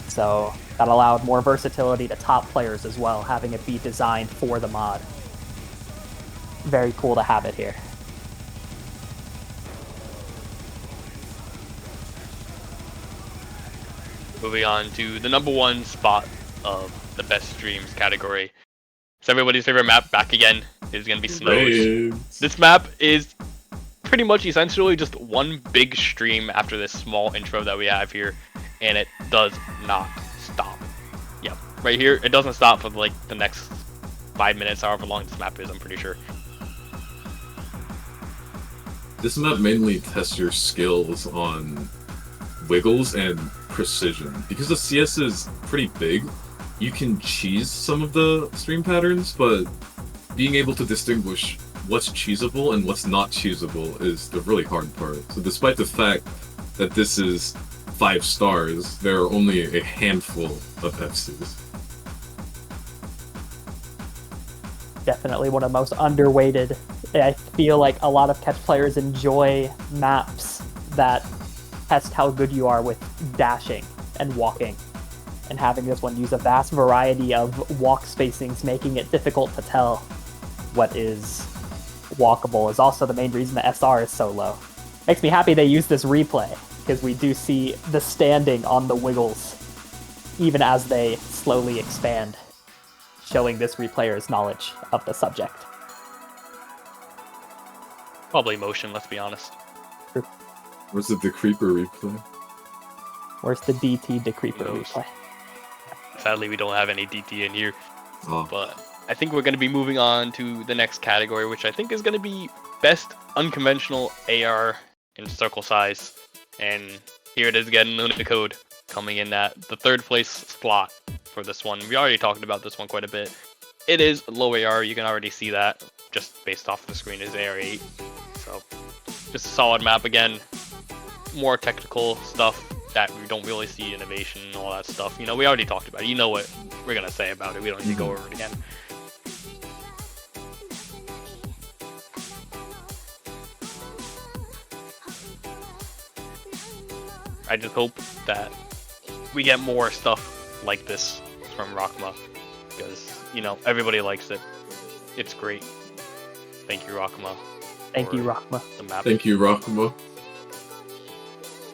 [SPEAKER 3] So that allowed more versatility to top players as well, having it be designed for the mod. Very cool to have it here.
[SPEAKER 2] Moving on to the number one spot of the best streams category. It's everybody's favorite map back again. It's gonna be Snows. This map is pretty much essentially just one big stream after this small intro that we have here, and it does not stop. Yep, right here, it doesn't stop for like the next 5 minutes, however long this map is, I'm pretty sure.
[SPEAKER 1] This map mainly tests your skills on wiggles and precision. Because the CS is pretty big, you can cheese some of the stream patterns, but being able to distinguish what's cheesable and what's not cheesable is the really hard part. So despite the fact that this is 5 stars, there are only a handful of FCs.
[SPEAKER 3] Definitely one of the most underweighted. I feel like a lot of catch players enjoy maps that test how good you are with dashing and walking. And having this one use a vast variety of walk spacings, making it difficult to tell what is walkable, is also the main reason the SR is so low. Makes me happy they use this replay, because we do see the standing on the wiggles, even as they slowly expand, showing this replayer's knowledge of the subject.
[SPEAKER 2] Probably motion, let's be honest.
[SPEAKER 1] Where's the Creeper replay?
[SPEAKER 3] Where's the DT Decreeper
[SPEAKER 2] Who knows?
[SPEAKER 3] replay?
[SPEAKER 2] Sadly, we don't have any DT in here.
[SPEAKER 1] Oh,
[SPEAKER 2] But I think we're going to be moving on to the next category, which I think is going to be best unconventional AR in circle size. And here it is again, Unicode coming in at the third place slot for this one. We already talked about this one quite a bit. It is low AR, you can already see that just based off the screen is AR8. So just a solid map again. More technical stuff that we don't really see innovation and all that stuff. You know, we already talked about it. You know what we're going to say about it. We don't need to go over it again. I just hope that we get more stuff like this from Rockma, because, you know, everybody likes it. It's great. Thank you, Rockma.
[SPEAKER 3] Thank you,
[SPEAKER 2] for
[SPEAKER 3] Rockma.
[SPEAKER 2] the map.
[SPEAKER 1] thank you, Rakuma.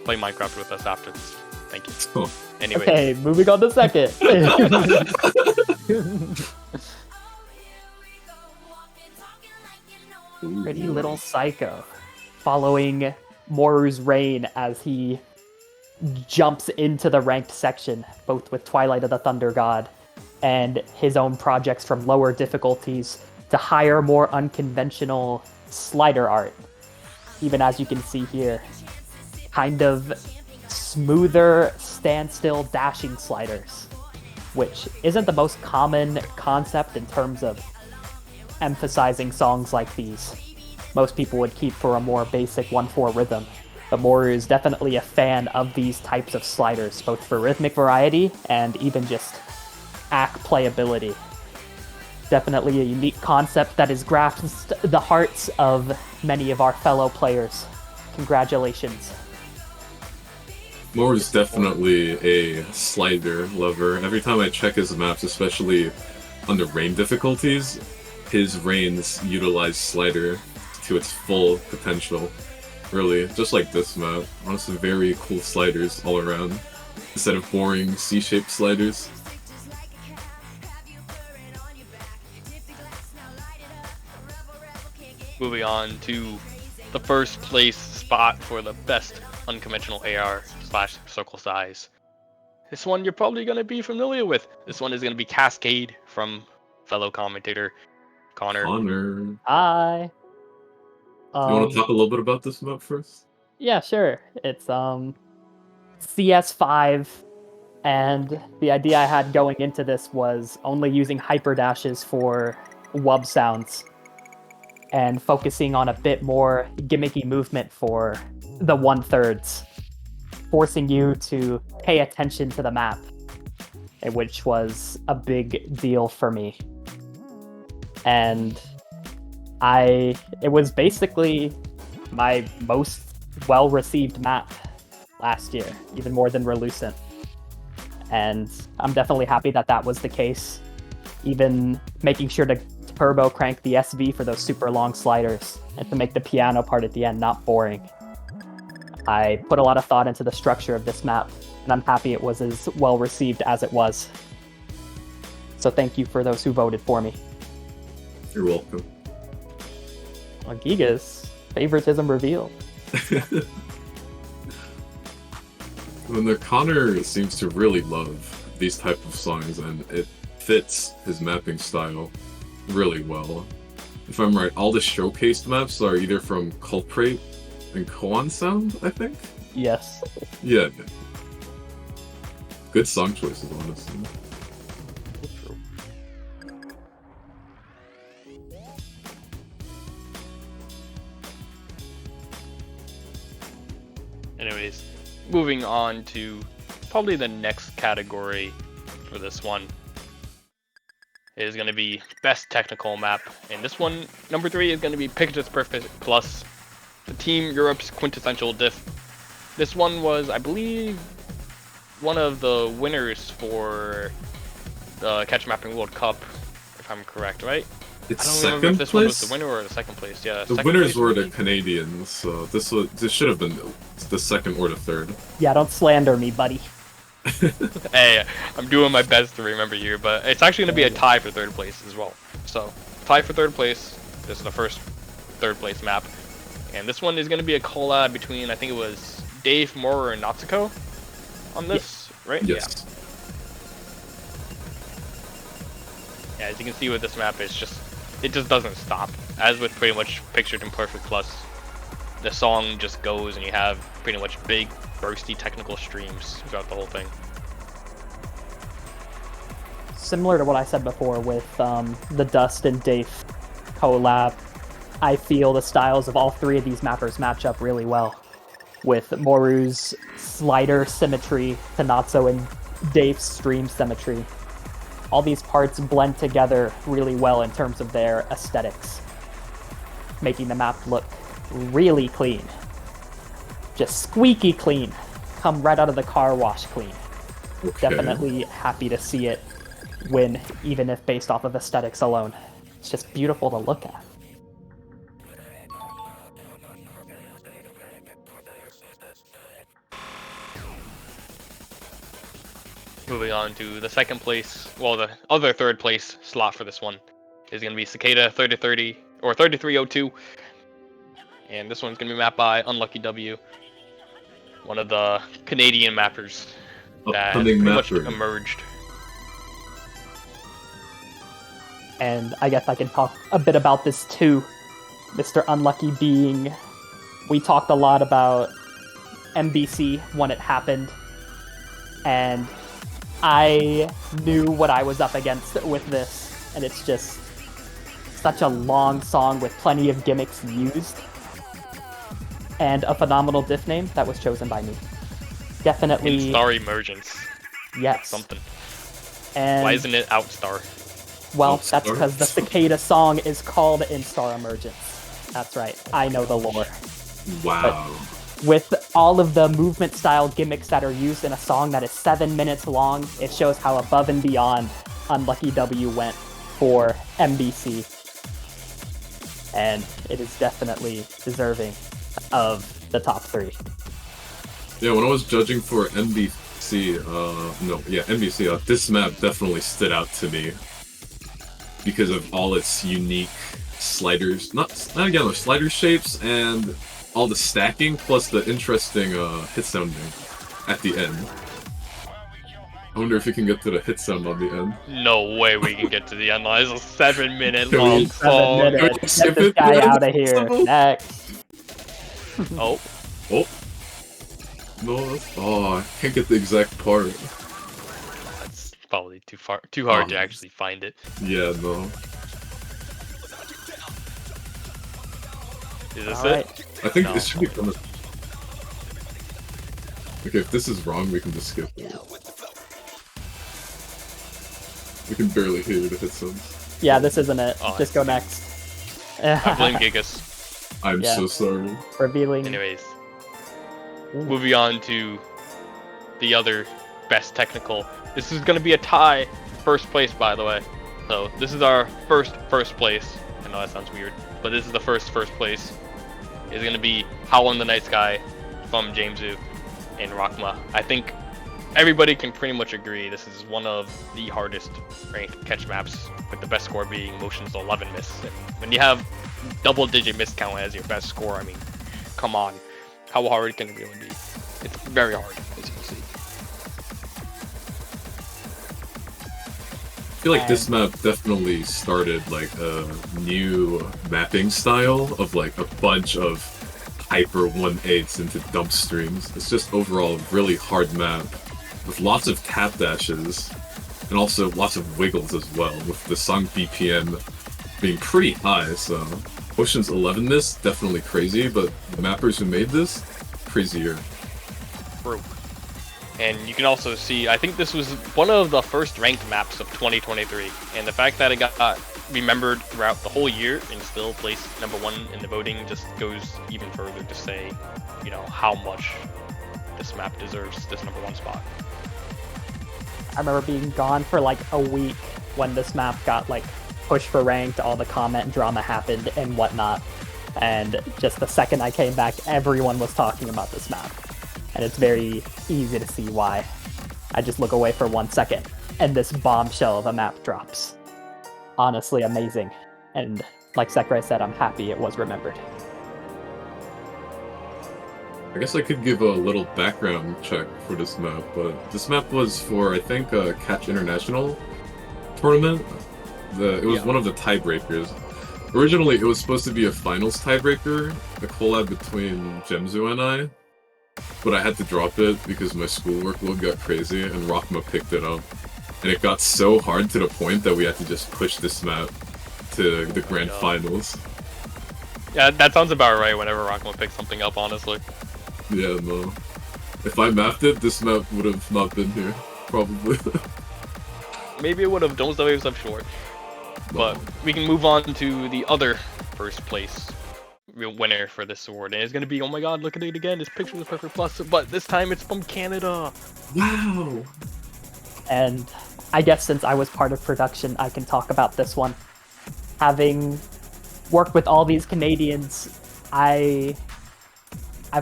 [SPEAKER 2] Play Minecraft with us after this. Thank you.
[SPEAKER 1] Oh.
[SPEAKER 2] Anyway,
[SPEAKER 3] Okay, moving on to second. Pretty Little Psycho, following Moru's reign as he jumps into the ranked section, both with Twilight of the Thunder God and his own projects from lower difficulties to higher, more unconventional slider art. Even as you can see here, kind of smoother standstill dashing sliders, which isn't the most common concept in terms of emphasizing songs like these. Most people would keep for a more basic 1/4 rhythm, but Moru is definitely a fan of these types of sliders, both for rhythmic variety and even just act playability. Definitely a unique concept that has grasped the hearts of many of our fellow players. Congratulations.
[SPEAKER 1] Moore is definitely a slider lover. Every time I check his maps, especially on the rain difficulties, his rains utilize slider to its full potential. Really, just like this map. Honestly, very cool sliders all around, instead of boring C-shaped sliders.
[SPEAKER 2] moving on to the first place spot for the best unconventional AR slash circle size. This one you're probably going to be familiar with. This one is going to be Cascade from fellow commentator Connor.
[SPEAKER 3] Hi.
[SPEAKER 1] You want to talk a little bit about this map first?
[SPEAKER 3] Yeah, sure. It's CS5, and the idea I had going into this was only using hyperdashes for wub sounds and focusing on a bit more gimmicky movement for the 1/3s, forcing you to pay attention to the map, which was a big deal for me. And it was basically my most well-received map last year, even more than Relucent. And I'm definitely happy that that was the case. Even making sure to turbo crank the SV for those super long sliders and to make the piano part at the end not boring. I put a lot of thought into the structure of this map, and I'm happy it was as well received as it was. So thank you for those who voted for me.
[SPEAKER 1] You're welcome.
[SPEAKER 3] Well, Giga's favoritism revealed.
[SPEAKER 1] When the Connor seems to really love these type of songs, and it fits his mapping style really well. If I'm right, all the showcased maps are either from Culprate and Koan Sound, I think?
[SPEAKER 3] Yes.
[SPEAKER 1] Yeah. Good song choices, honestly.
[SPEAKER 2] Anyways, moving on to probably the next category for this one is going to be best technical map, and this one, number 3, is going to be Pictus Perfect Plus, the Team Europe's quintessential diff. This one was, I believe, one of the winners for the Catch Mapping World Cup, if I'm correct, right?
[SPEAKER 1] It's
[SPEAKER 2] I don't remember if
[SPEAKER 1] second
[SPEAKER 2] this one was
[SPEAKER 1] place.
[SPEAKER 2] the winner or the second place. Yeah,
[SPEAKER 1] The
[SPEAKER 2] second
[SPEAKER 1] winners
[SPEAKER 2] place,
[SPEAKER 1] were the
[SPEAKER 2] maybe?
[SPEAKER 1] Canadians, so this should have been the second or the third.
[SPEAKER 3] Yeah, don't slander me, buddy.
[SPEAKER 2] Hey, I'm doing my best to remember here, but it's actually going to be a tie for third place as well. So, tie for third place. This is the first third place map. And this one is going to be a collab between, I think it was Dave Moore and Natsuko on this, right?
[SPEAKER 1] Yes.
[SPEAKER 2] Yeah, as you can see with this map, it just doesn't stop. As with pretty much Pictured in Perfect Plus, the song just goes and you have pretty much big, bursty technical streams throughout the whole thing.
[SPEAKER 3] Similar to what I said before with the Dust and Dave collab, I feel the styles of all three of these mappers match up really well. With Moru's slider symmetry to Natsu and Dave's stream symmetry. All these parts blend together really well in terms of their aesthetics, making the map look really clean. Just squeaky clean. Come right out of the car wash clean.
[SPEAKER 1] Okay.
[SPEAKER 3] Definitely happy to see it win, even if based off of aesthetics alone. It's just beautiful to look at.
[SPEAKER 2] Moving on to the second place, well, the other third place slot for this one is going to be Cicada 3030 or 3302, and this one's going to be mapped by Unlucky W, one of the Canadian mappers that has
[SPEAKER 1] Upcoming
[SPEAKER 2] pretty much
[SPEAKER 1] mapper.
[SPEAKER 2] emerged.
[SPEAKER 3] And I guess I can talk a bit about this too. Mr. Unlucky being... We talked a lot about MBC when it happened, and I knew what I was up against with this, and it's just such a long song with plenty of gimmicks used, and a phenomenal diff name that was chosen by me. Definitely,
[SPEAKER 2] In-star emergence,
[SPEAKER 3] yes.
[SPEAKER 2] something.
[SPEAKER 3] And
[SPEAKER 2] Why isn't it Outstar?
[SPEAKER 3] well,
[SPEAKER 1] Outstar?
[SPEAKER 3] that's because the Cicada song is called In-Star Emergence. That's right. I know the lore.
[SPEAKER 1] Wow.
[SPEAKER 3] With all of the movement style gimmicks that are used in a song that is 7 minutes long, it shows how above and beyond Unlucky W went for MBC. And it is definitely deserving of the top 3.
[SPEAKER 1] Yeah, when I was judging for NBC, NBC, this map definitely stood out to me because of all its unique sliders, not again, slider shapes and all the stacking, plus the interesting hit sounding at the end. I wonder if you can get to the hit sound on the end.
[SPEAKER 2] No way we can get to the end. It's a 7-minute
[SPEAKER 1] Can we-
[SPEAKER 2] long
[SPEAKER 3] 7
[SPEAKER 2] song.
[SPEAKER 3] minutes. Get
[SPEAKER 1] skip
[SPEAKER 3] this
[SPEAKER 1] it?
[SPEAKER 3] guy
[SPEAKER 1] Yeah,
[SPEAKER 3] out of here.
[SPEAKER 1] possible.
[SPEAKER 3] Next.
[SPEAKER 2] Oh,
[SPEAKER 1] Oh. No, I can't get the exact part.
[SPEAKER 2] that's probably too hard to actually find it.
[SPEAKER 1] Yeah, no.
[SPEAKER 2] Is this
[SPEAKER 3] Alright.
[SPEAKER 2] it?
[SPEAKER 1] I think
[SPEAKER 2] No.
[SPEAKER 1] this should be coming. Okay, if this is wrong, we can just skip it. We can barely hear the hit sounds.
[SPEAKER 3] Yeah, this isn't it.
[SPEAKER 2] Oh,
[SPEAKER 3] Just go next.
[SPEAKER 2] I blame Gigas.
[SPEAKER 1] I'm
[SPEAKER 3] Yeah.
[SPEAKER 1] so sorry.
[SPEAKER 3] Revealing.
[SPEAKER 2] Anyways, moving on to the other best technical. This is going to be a tie, first place, by the way. So this is our first place. I know that sounds weird, but this is the first place. It's going to be Howl in the Night Sky from Jamesu and Rakma. I think everybody can pretty much agree this is one of the hardest ranked catch maps, with the best score being Motion's 11 miss. When you have double-digit miss count as your best score, I mean, come on. How hard can it really be? It's very hard, as you can see.
[SPEAKER 1] I feel like this map definitely started like a new mapping style of like a bunch of hyper 1/8s into dump streams. It's just overall a really hard map with lots of tap dashes and also lots of wiggles as well, with the song BPM being pretty high. So Ocean's 11 miss, definitely crazy, but the mappers who made this, crazier.
[SPEAKER 2] True. And you can also see, I think this was one of the first ranked maps of 2023, and the fact that it got remembered throughout the whole year and still placed #1 in the voting just goes even further to say, you know, how much this map deserves this #1 spot.
[SPEAKER 3] I remember being gone for like a week when this map got like push for ranked, all the comment drama happened and whatnot. And just the second I came back, everyone was talking about this map. And it's very easy to see why. I just look away for 1 second, and this bombshell of a map drops. Honestly amazing. And like Sakurai said, I'm happy it was remembered.
[SPEAKER 1] I guess I could give a little background check for this map, but this map was for, I think, a Catch International tournament. It was one of the tiebreakers. Originally, it was supposed to be a finals tiebreaker, a collab between Gemzu and I, but I had to drop it because my schoolwork load got crazy and Rockma picked it up. And it got so hard to the point that we had to just push this map to the grand finals.
[SPEAKER 2] Yeah, that sounds about right whenever Rockma picks something up, honestly.
[SPEAKER 1] Yeah, no. If I mapped it, this map would have not been here, probably.
[SPEAKER 2] Maybe it would have. Don't sell yourself short. But we can move on to the other first place winner for this award, and it's gonna be, oh my god, look at it again, it's Picture of the Perfect Plus, but this time it's from Canada.
[SPEAKER 1] Wow!
[SPEAKER 3] And I guess since I was part of production, I can talk about this one. Having worked with all these Canadians, I've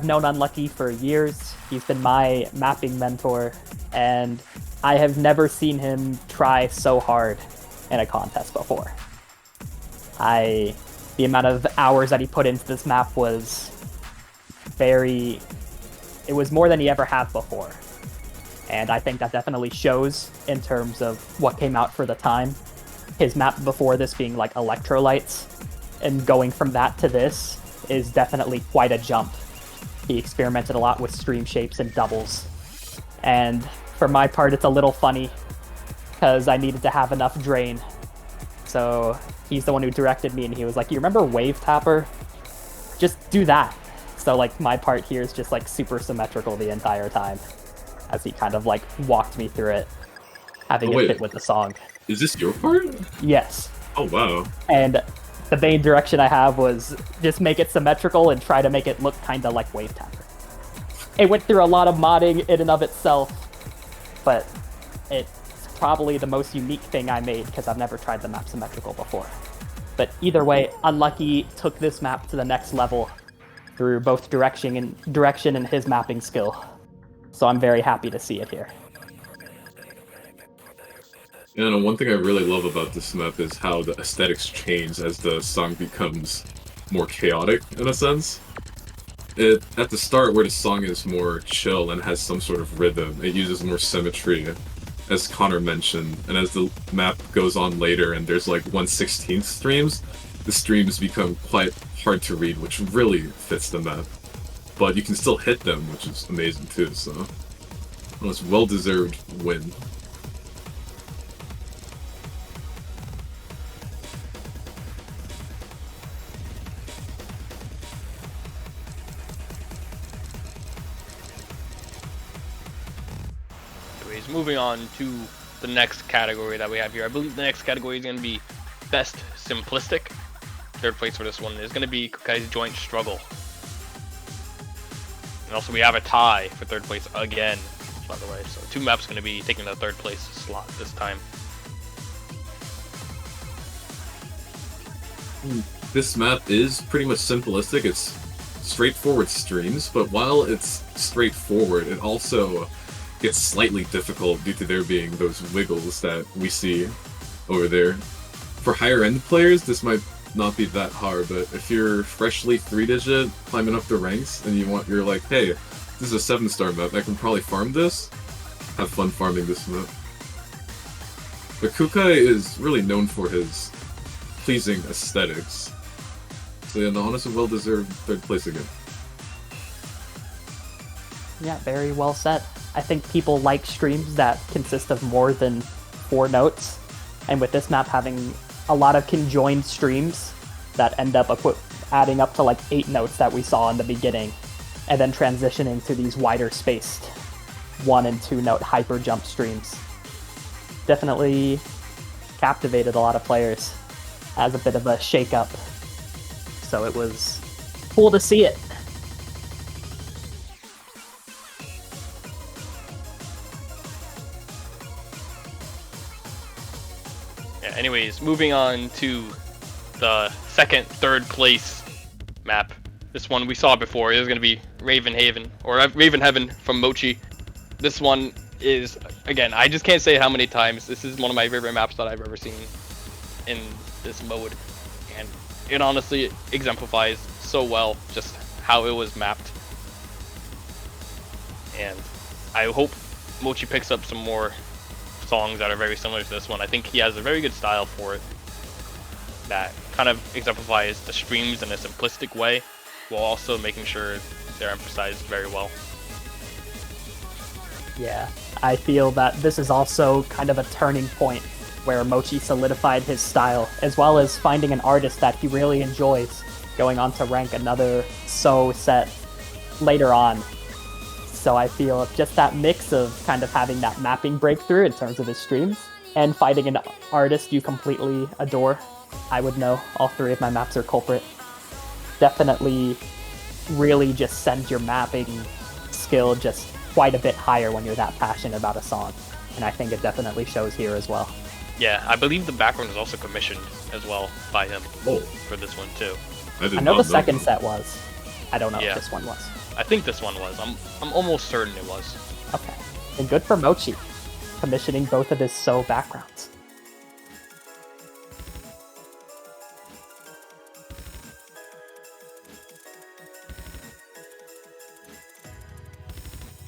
[SPEAKER 3] known Unlucky for years. He's been my mapping mentor, and I have never seen him try so hard in a contest before. The amount of hours that he put into this map was it was more than he ever had before. And I think that definitely shows in terms of what came out for the time. His map before this being like electrolytes, and going from that to this is definitely quite a jump. He experimented a lot with stream shapes and doubles. And for my part, it's a little funny because I needed to have enough drain. So he's the one who directed me, and he was like, you remember Wave Tapper? Just do that. So like my part here is just like super symmetrical the entire time, as he kind of like walked me through it, having it fit with the song.
[SPEAKER 1] Is this your part?
[SPEAKER 3] Yes.
[SPEAKER 1] Oh wow.
[SPEAKER 3] And the main direction I have was just make it symmetrical and try to make it look kind of like Wave Tapper. It went through a lot of modding in and of itself, but it's probably the most unique thing I made because I've never tried the map symmetrical before. But either way, Unlucky took this map to the next level through both direction and his mapping skill. So I'm very happy to see it here.
[SPEAKER 1] Yeah, and one thing I really love about this map is how the aesthetics change as the song becomes more chaotic, in a sense. At the start, where the song is more chill and has some sort of rhythm, it uses more symmetry, as Connor mentioned, and as the map goes on later and there's like 1/16 streams, the streams become quite hard to read, which really fits the map. But you can still hit them, which is amazing too, so... Well, it's a well-deserved win.
[SPEAKER 2] Anyways, moving on to the next category that we have here. I believe the next category is going to be Best Simplistic. Third place for this one is going to be Kukai's Joint Struggle. And also we have a tie for third place again, by the way. So two maps going to be taking the third place slot this time.
[SPEAKER 1] This map is pretty much simplistic. It's straightforward streams, but while it's straightforward, it also gets slightly difficult due to there being those wiggles that we see over there. For higher end players, this might not be that hard, but if you're freshly 3-digit climbing up the ranks and you're like, hey, this is a 7-star map, I can probably farm this, have fun farming this map. But Kukai is really known for his pleasing aesthetics. So yeah, no, honestly, well-deserved third place again.
[SPEAKER 3] Yeah, very well said. I think people like streams that consist of more than 4 notes, and with this map having a lot of conjoined streams that end up adding up to like 8 notes that we saw in the beginning, and then transitioning to these wider spaced 1 and 2 note hyper jump streams. Definitely captivated a lot of players as a bit of a shake-up, so it was cool to see it.
[SPEAKER 2] Anyways, moving on to the second, third place map. This one we saw before. It was going to be Raven Heaven from Mochi. This one is, again, I just can't say how many times. This is one of my favorite maps that I've ever seen in this mode. And it honestly exemplifies so well just how it was mapped. And I hope Mochi picks up some more songs that are very similar to this one. I think he has a very good style for it that kind of exemplifies the streams in a simplistic way while also making sure they're emphasized very well.
[SPEAKER 3] Yeah, I feel that this is also kind of a turning point where Mochi solidified his style, as well as finding an artist that he really enjoys, going on to rank another So set later on. So I feel just that mix of kind of having that mapping breakthrough in terms of his streams, and finding an artist you completely adore. I would know all three of my maps are culprit. Definitely really just sends your mapping skill just quite a bit higher when you're that passionate about a song. And I think it definitely shows here as well.
[SPEAKER 2] Yeah, I believe the background is also commissioned as well by him for this one too.
[SPEAKER 3] I know the second set was. I don't know if this one was.
[SPEAKER 2] I think this one was. I'm almost certain it was.
[SPEAKER 3] Okay. And good for Mochi, commissioning both of his So backgrounds.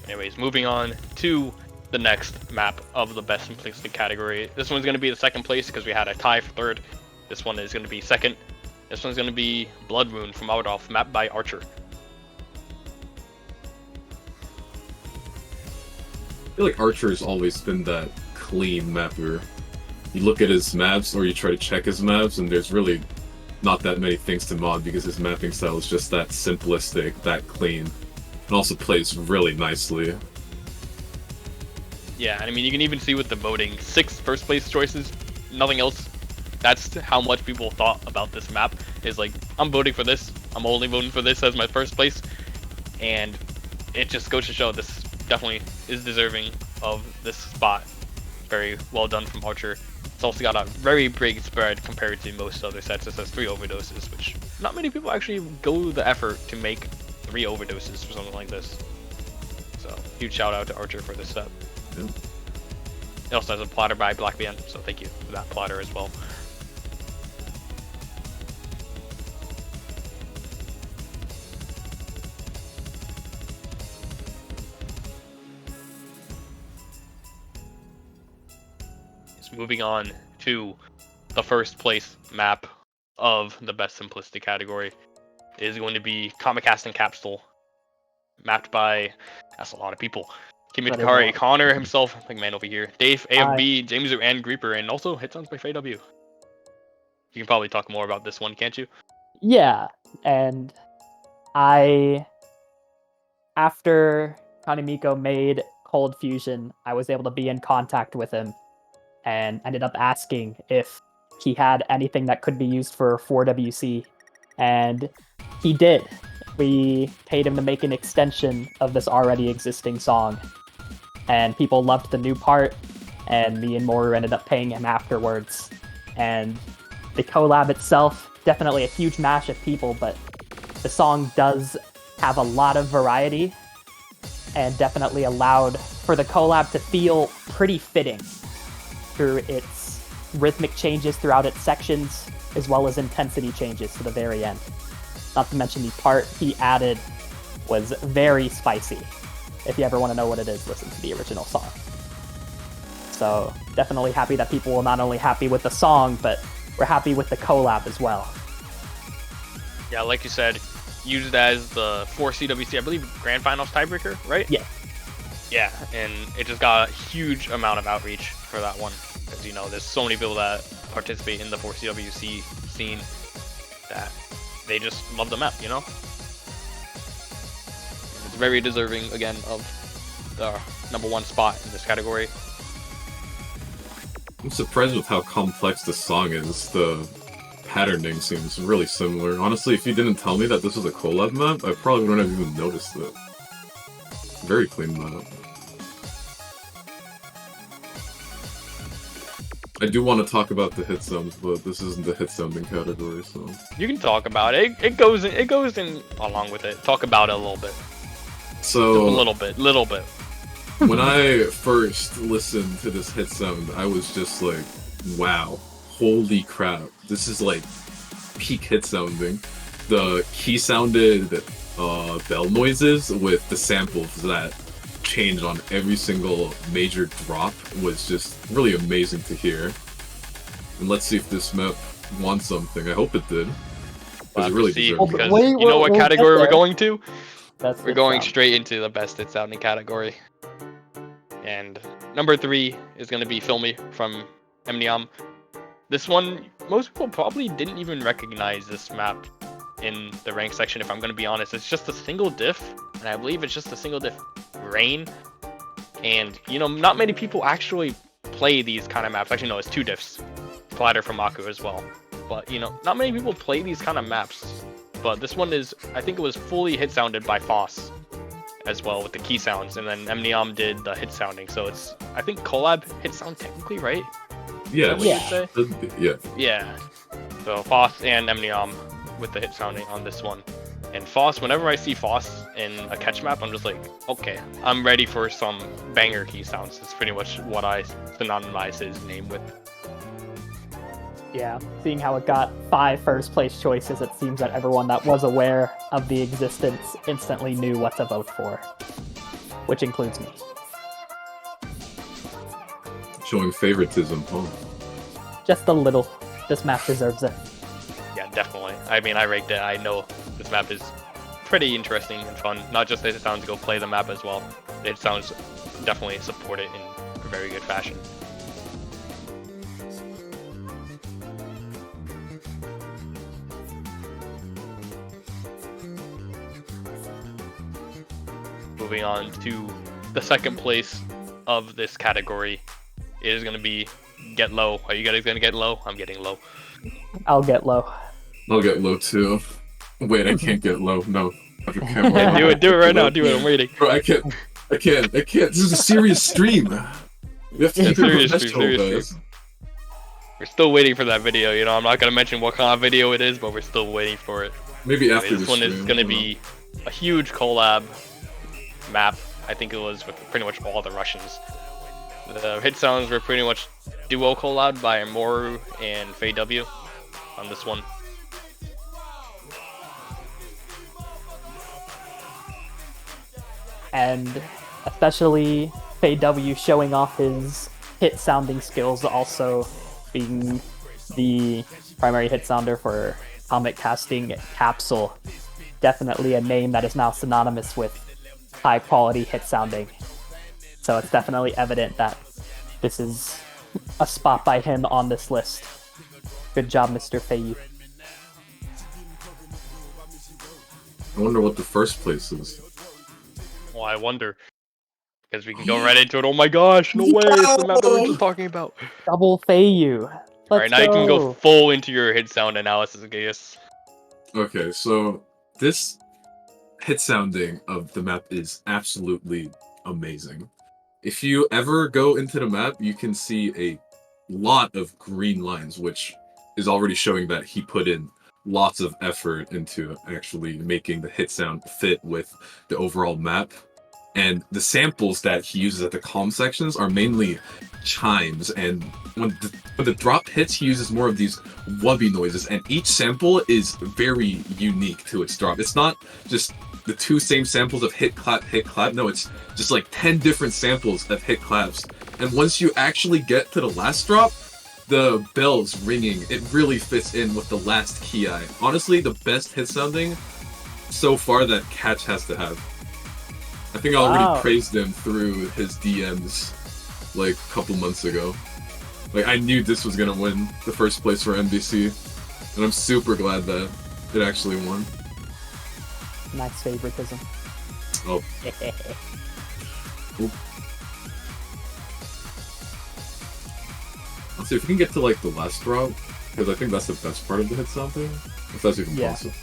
[SPEAKER 2] Anyways, moving on to the next map of the best simplistic category. This one's going to be the second place because we had a tie for third. This one is going to be second. This one's going to be Blood Moon from Outolf, mapped by Archer.
[SPEAKER 1] I feel like Archer's always been that clean mapper. You look at his maps or you try to check his maps and there's really not that many things to mod because his mapping style is just that simplistic, that clean. It also plays really nicely.
[SPEAKER 2] Yeah, I mean, you can even see with the voting, 6 first place choices, nothing else. That's how much people thought about this map, is like, I'm voting for this, I'm only voting for this as my first place, and it just goes to show this definitely is deserving of this spot. Very well done from Archer. It's also got a very big spread compared to most other sets. This has 3 overdoses, which not many people actually go the effort to make 3 overdoses for something like this. So, huge shout out to Archer for this step.
[SPEAKER 1] Yeah.
[SPEAKER 2] It also has a platter by BlackBN, so thank you for that platter as well. So moving on to the first place map of the best simplistic category is going to be Kamikaze Capsule, mapped by, that's a lot of people. Kimikari, Connor himself, like man over here, Dave, AFB, James and Greeper, and also hit sounds by FayW. You can probably talk more about this one, can't you?
[SPEAKER 3] Yeah, and after Kanemiko made Cold Fusion, I was able to be in contact with him and ended up asking if he had anything that could be used for 4WC, and he did. We paid him to make an extension of this already existing song, and people loved the new part, and me and Moru ended up paying him afterwards. And the collab itself, definitely a huge mash of people, but the song does have a lot of variety, and definitely allowed for the collab to feel pretty fitting through its rhythmic changes throughout its sections, as well as intensity changes to the very end. Not to mention the part he added was very spicy. If you ever want to know what it is, listen to the original song. So definitely happy that people were not only happy with the song, but we're happy with the collab as well.
[SPEAKER 2] Yeah, like you said, used as the 4CWC, I believe, Grand Finals tiebreaker, right?
[SPEAKER 3] Yeah.
[SPEAKER 2] Yeah, and it just got a huge amount of outreach for that one. As you know, there's so many people that participate in the 4CWC scene that they just love the map, you know? It's very deserving, again, of the #1 spot in this category.
[SPEAKER 1] I'm surprised with how complex the song is. The patterning seems really similar. Honestly, if you didn't tell me that this was a collab map, I probably wouldn't have even noticed it. Very clean map. I do want to talk about the hit sounds, but this isn't the hit sounding category, so.
[SPEAKER 2] You can talk about it. It goes in along with it. Talk about it a little bit.
[SPEAKER 1] So
[SPEAKER 2] Just a little bit.
[SPEAKER 1] when I first listened to this hit sound, I was just like, wow, holy crap, this is like peak hit sounding. The key sounded bell noises with the samples that change on every single major drop was just really amazing to hear. And let's see if this map won something. I hope it did. Because it really deserves it.
[SPEAKER 2] Because
[SPEAKER 3] Wait,
[SPEAKER 2] you know what
[SPEAKER 3] we'll
[SPEAKER 2] category
[SPEAKER 3] get
[SPEAKER 2] we're
[SPEAKER 3] there.
[SPEAKER 2] going to?
[SPEAKER 3] That's
[SPEAKER 2] We're
[SPEAKER 3] hit
[SPEAKER 2] going
[SPEAKER 3] sound.
[SPEAKER 2] straight into the best hit sounding category. And number 3 is going to be Filmy from Emnium. This one, most people probably didn't even recognize this map in the rank section, if I'm going to be honest. It's just a single diff, and I believe it's just a single diff rain. And, you know, not many people actually play these kind of maps. Actually, no, it's 2 diffs. Platter from Aku as well. But, you know, not many people play these kind of maps. But this one is, I think it was fully hit sounded by Foss as well with the key sounds. And then Emnium did the hit sounding. So it's, I think, collab hit sound technically, right?
[SPEAKER 1] Yeah,
[SPEAKER 2] Is that what you'd say?
[SPEAKER 1] yeah.
[SPEAKER 2] Yeah. So Foss and Emnium with the hit sounding on this one. And Foss, whenever I see Foss in a catch map, I'm just like, okay, I'm ready for some banger key sounds. It's pretty much what I synonymize his name with.
[SPEAKER 3] Yeah, seeing how it got 5 first place choices, it seems that everyone that was aware of the existence instantly knew what to vote for, which includes me.
[SPEAKER 1] Showing favoritism, huh?
[SPEAKER 3] Just a little. This map deserves it.
[SPEAKER 2] Yeah, definitely. I mean, I raked it. I know this map is pretty interesting and fun. Not just the hit sounds, go play the map as well. The hit sounds definitely support it in a very good fashion. Moving on to the second place of this category, it is going to be Get Low. Are you guys going to get low? I'm getting low.
[SPEAKER 3] I'll get low.
[SPEAKER 1] I'll get low too. Wait, I can't get low. No. I can't
[SPEAKER 2] Yeah, do it right now. Do it. I'm waiting.
[SPEAKER 1] Bro, I can't. This is a serious stream. We have to
[SPEAKER 2] Yeah,
[SPEAKER 1] keep it
[SPEAKER 2] serious
[SPEAKER 1] professional,
[SPEAKER 2] stream.
[SPEAKER 1] guys.
[SPEAKER 2] We're still waiting for that video. You know, I'm not going to mention what kind of video it is, but we're still waiting for it.
[SPEAKER 1] Maybe after
[SPEAKER 2] This
[SPEAKER 1] this
[SPEAKER 2] one is
[SPEAKER 1] stream,
[SPEAKER 2] going to
[SPEAKER 1] I don't
[SPEAKER 2] be a huge collab map. I think it was with pretty much all the Russians. The hit sounds were pretty much duo collab by Moru and Faye W on this one.
[SPEAKER 3] And especially Faye W showing off his hit sounding skills, also being the primary hit sounder for Comet Casting Capsule. Definitely a name that is now synonymous with high quality hit sounding. So it's definitely evident that this is a spot by him on this list. Good job, Mr. Faye.
[SPEAKER 1] I wonder what the first place is.
[SPEAKER 2] Well, I wonder. Because we can go right into it. Oh my gosh, no way! It's the map that we were just talking about.
[SPEAKER 3] Double Faye.
[SPEAKER 2] Alright, now you can go full into your hit sound analysis, I guess.
[SPEAKER 1] Okay, so this hit sounding of the map is absolutely amazing. If you ever go into the map, you can see a lot of green lines, which is already showing that he put in lots of effort into actually making the hit sound fit with the overall map. And the samples that he uses at the calm sections are mainly chimes, and when the drop hits, he uses more of these wubby noises, and each sample is very unique to its drop. It's not just the 2 same samples of hit clap, no, it's just like 10 different samples of hit claps. And once you actually get to the last drop, the bells ringing, it really fits in with the last key eye. Honestly, the best hit sounding so far that Catch has to have. I think I already praised him through his DMs like a couple months ago. Like, I knew this was gonna win the first place for MBC, and I'm super glad that it actually won.
[SPEAKER 3] Nice favoritism.
[SPEAKER 1] Oh. Oop. Let's see if we can get to like the last drop, because I think that's the best part of the hit sounding, if that's even possible.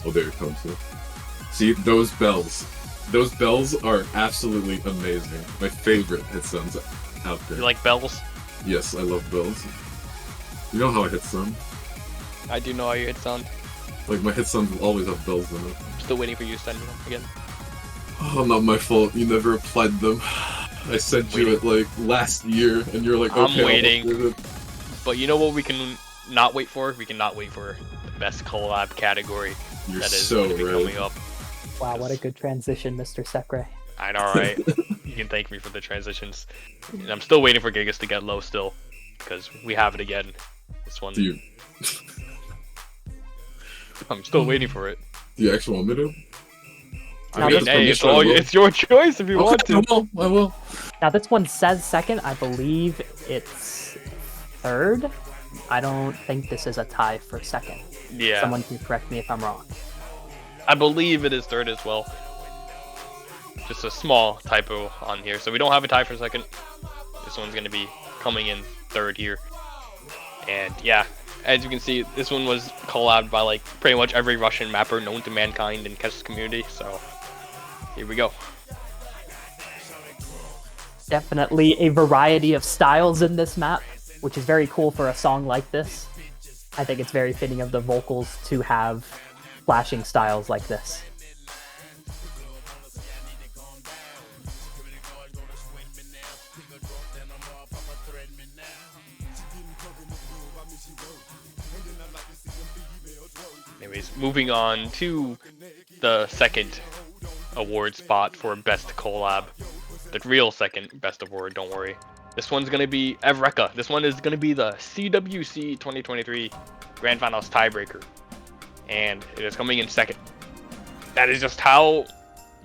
[SPEAKER 1] Oh, there it comes. See, those bells. Those bells are absolutely amazing. My favorite hit sounds out there.
[SPEAKER 2] You like bells?
[SPEAKER 1] Yes, I love bells. You know how I hit sound?
[SPEAKER 2] I do know how you hit sound.
[SPEAKER 1] Like, my hit sound will always have bells in it.
[SPEAKER 2] I'm still waiting for you to send me them again.
[SPEAKER 1] Oh, not my fault. You never applied them. I sent you it, like, last year, and you're like, okay,
[SPEAKER 2] I'm waiting.
[SPEAKER 1] I'll do it.
[SPEAKER 2] But you know what we can not wait for? We can not wait for the best collab category
[SPEAKER 1] You're
[SPEAKER 2] that is
[SPEAKER 1] so
[SPEAKER 2] going to be
[SPEAKER 1] right.
[SPEAKER 2] coming up.
[SPEAKER 3] Wow, what a good transition, Mr. Sekre.
[SPEAKER 2] I know, right? You can thank me for the transitions. And I'm still waiting for Gigas to get low still, because we have it again. This one.
[SPEAKER 1] Do you
[SPEAKER 2] I'm still waiting for it.
[SPEAKER 1] actually want me to?
[SPEAKER 3] Now,
[SPEAKER 2] I mean,
[SPEAKER 3] this
[SPEAKER 2] hey,
[SPEAKER 1] one-
[SPEAKER 2] it's your choice if you want to.
[SPEAKER 1] I will.
[SPEAKER 3] Now this one says second. I believe it's third. I don't think this is a tie for second.
[SPEAKER 2] Yeah,
[SPEAKER 3] Someone can correct me if I'm wrong.
[SPEAKER 2] I believe it is third as well. Just a small typo on here, so we don't have a tie for second. This one's gonna be coming in third here, and yeah, as you can see, this one was collabed by like pretty much every Russian mapper known to mankind in Kess's community. So here we go.
[SPEAKER 3] Definitely a variety of styles in this map, which is very cool for a song like this. I think it's very fitting of the vocals to have flashing styles like this.
[SPEAKER 2] Anyways, moving on to the second award spot for best collab. The real second best award, don't worry. This one's gonna be Evreka. This one is gonna be the CWC 2023 Grand Finals tiebreaker. And it is coming in second. That is just how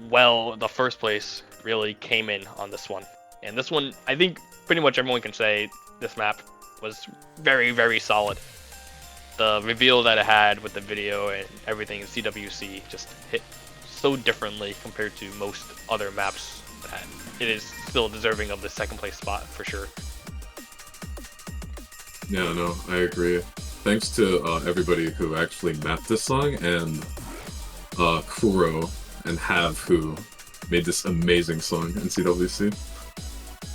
[SPEAKER 2] well the first place really came in on this one. And this one, I think pretty much everyone can say this map was very, very solid. The reveal that it had with the video and everything in CWC just hit so differently compared to most other maps that it is still deserving of the second place spot for sure.
[SPEAKER 1] Yeah, no, I agree. Thanks to everybody who actually mapped this song, and Kuro and Have, who made this amazing song in CWC.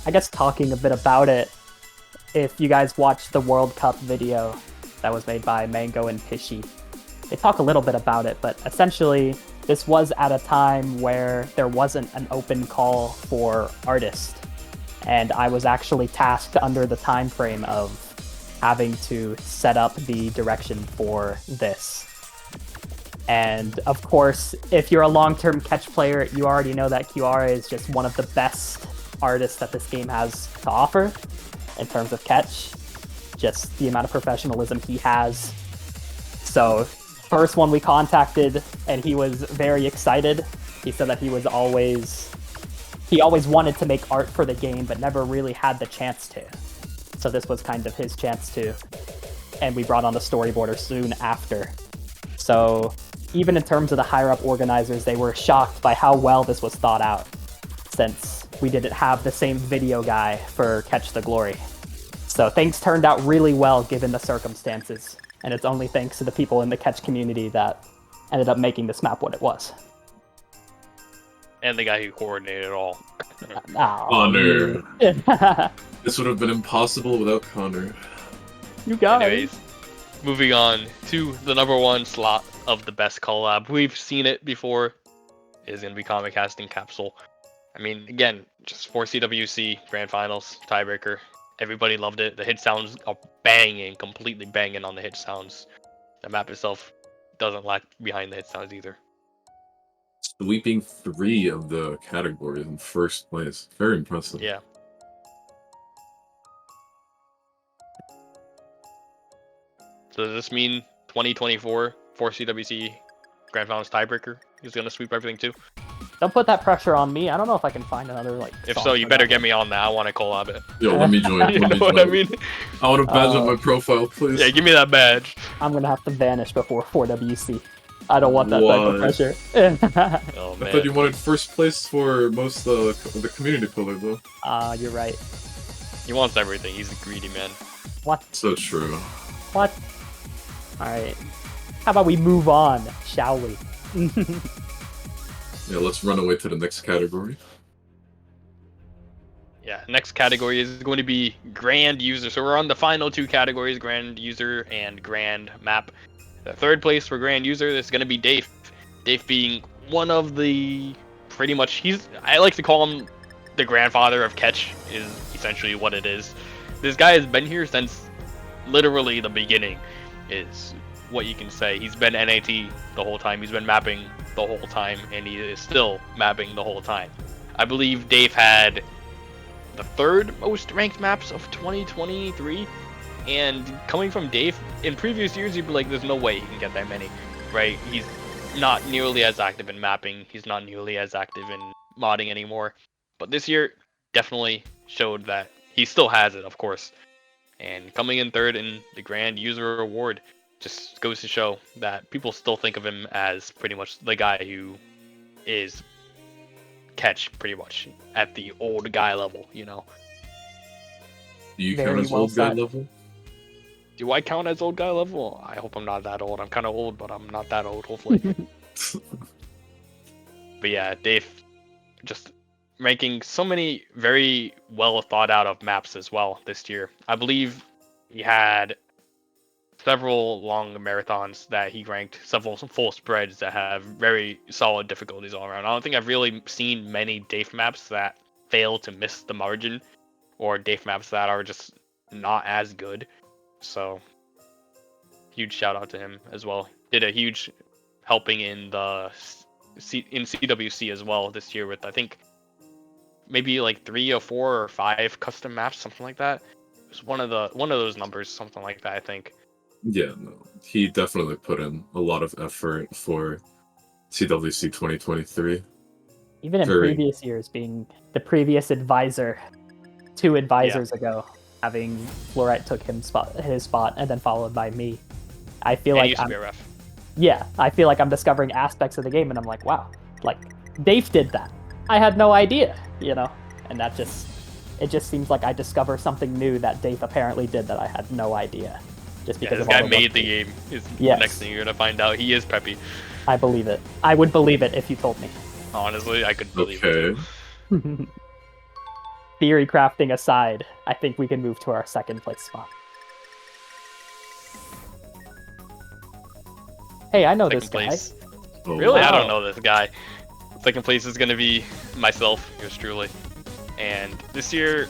[SPEAKER 3] I guess talking a bit about it, if you guys watched the World Cup video that was made by Mango and Pishy, they talk a little bit about it, but essentially this was at a time where there wasn't an open call for artists, and I was actually tasked under the time frame of having to set up the direction for this. And of course, if you're a long-term catch player, you already know that Kiara is just one of the best artists that this game has to offer in terms of catch. Just the amount of professionalism he has. So, first one we contacted, and he was very excited. He said that he always wanted to make art for the game, but never really had the chance to. So this was kind of his chance to. And we brought on the storyboarder soon after. So even in terms of the higher up organizers, they were shocked by how well this was thought out, since we didn't have the same video guy for Catch the Glory. So things turned out really well given the circumstances, and it's only thanks to the people in the Catch community that ended up making this map what it was.
[SPEAKER 2] And the guy who coordinated it all.
[SPEAKER 1] Connor. This would have been impossible without Connor.
[SPEAKER 3] You got
[SPEAKER 2] Anyways, moving on to the number one slot of the best collab. We've seen it before. It is going to be Comic Casting Capsule. I mean, again, just for CWC Grand Finals tiebreaker. Everybody loved it. The hit sounds are banging, completely banging on the hit sounds. The map itself doesn't lag behind the hit sounds either.
[SPEAKER 1] Sweeping 3 of the categories in first place. Very impressive.
[SPEAKER 2] Yeah. So does this mean 2024 for CWC Grand Finals tiebreaker is going to sweep everything too?
[SPEAKER 3] Don't put that pressure on me. I don't know if I can find another
[SPEAKER 2] If
[SPEAKER 3] song
[SPEAKER 2] so, you
[SPEAKER 3] for
[SPEAKER 2] better
[SPEAKER 3] that.
[SPEAKER 2] get me on that. I want to collab it.
[SPEAKER 1] Yo, let me join.
[SPEAKER 2] You
[SPEAKER 1] Let
[SPEAKER 2] know
[SPEAKER 1] me
[SPEAKER 2] what
[SPEAKER 1] join.
[SPEAKER 2] I mean?
[SPEAKER 1] I want a badge on my profile, please.
[SPEAKER 2] Yeah, give me that badge.
[SPEAKER 3] I'm gonna have to vanish before 4WC. I don't want that type of
[SPEAKER 1] What?
[SPEAKER 3] pressure.
[SPEAKER 2] Oh
[SPEAKER 1] I thought you
[SPEAKER 2] man.
[SPEAKER 1] wanted first place for most of the community pillar, though.
[SPEAKER 3] You're right.
[SPEAKER 2] He wants everything. He's a greedy man.
[SPEAKER 3] What?
[SPEAKER 1] So true.
[SPEAKER 3] What? Alright. How about we move on, shall we?
[SPEAKER 1] Yeah, let's run away to the next category.
[SPEAKER 2] Yeah, next category is going to be Grand User. So we're on the final two categories, Grand User and Grand Map. The third place for Grand User is going to be Dave. Dave being one of the pretty much I like to call him the grandfather of catch is essentially what it is. This guy has been here since literally the beginning is what you can say. He's been NAT the whole time. He's been mapping the whole time, and he is still mapping the whole time. I believe Dave had the third most ranked maps of 2023, and coming from Dave, in previous years you'd be like, there's no way he can get that many, right? He's not nearly as active in mapping, he's not nearly as active in modding anymore, but this year definitely showed that he still has it, of course. And coming in third in the Grand User Award just goes to show that people still think of him as pretty much the guy who is catch pretty much at the old guy level, you know.
[SPEAKER 1] Do you
[SPEAKER 3] Very
[SPEAKER 1] count as
[SPEAKER 3] well
[SPEAKER 1] old guy
[SPEAKER 3] said.
[SPEAKER 1] level?
[SPEAKER 2] Do I count as old guy level? I hope I'm not that old. I'm kind of old, but I'm not that old, hopefully. But yeah, Dave just ranking so many very well thought out of maps as well this year. I believe he had several long marathons that he ranked, several full spreads that have very solid difficulties all around. I don't think I've really seen many Dave maps that fail to miss the margin, or Dave maps that are just not as good. So, huge shout out to him as well. Did a huge helping in the in CWC as well this year with, I think, maybe like 3 or 4 or 5 custom maps, something like that. It was one of those numbers, something like that, I think.
[SPEAKER 1] Yeah, no. He definitely put in a lot of effort for CWC 2023.
[SPEAKER 3] Even in
[SPEAKER 1] Very-
[SPEAKER 3] previous years, being the previous advisor 2 advisors ago, having Fluorite took his spot and then followed by me. I feel
[SPEAKER 2] And he
[SPEAKER 3] like
[SPEAKER 2] used to be a ref.
[SPEAKER 3] I feel like I'm discovering aspects of the game and I'm like, wow, like Dave did that. I had no idea, you know? And it just seems like I discover something new that Dave apparently did that I had no idea. Just
[SPEAKER 2] Yeah,
[SPEAKER 3] because
[SPEAKER 2] this
[SPEAKER 3] of all
[SPEAKER 2] guy
[SPEAKER 3] the
[SPEAKER 2] made
[SPEAKER 3] work.
[SPEAKER 2] the game. Is
[SPEAKER 3] Yes.
[SPEAKER 2] the next thing you're gonna find out. He is peppy.
[SPEAKER 3] I believe it. I would believe it if you told me.
[SPEAKER 2] Honestly, I could believe
[SPEAKER 1] Okay.
[SPEAKER 2] it.
[SPEAKER 3] Theory crafting aside, I think we can move to our second place spot. Hey, I know this
[SPEAKER 2] Second
[SPEAKER 3] guy.
[SPEAKER 2] place.
[SPEAKER 1] Oh,
[SPEAKER 2] Really? I
[SPEAKER 3] wow.
[SPEAKER 2] don't know this guy. Second place is gonna be myself, yours truly. And this year,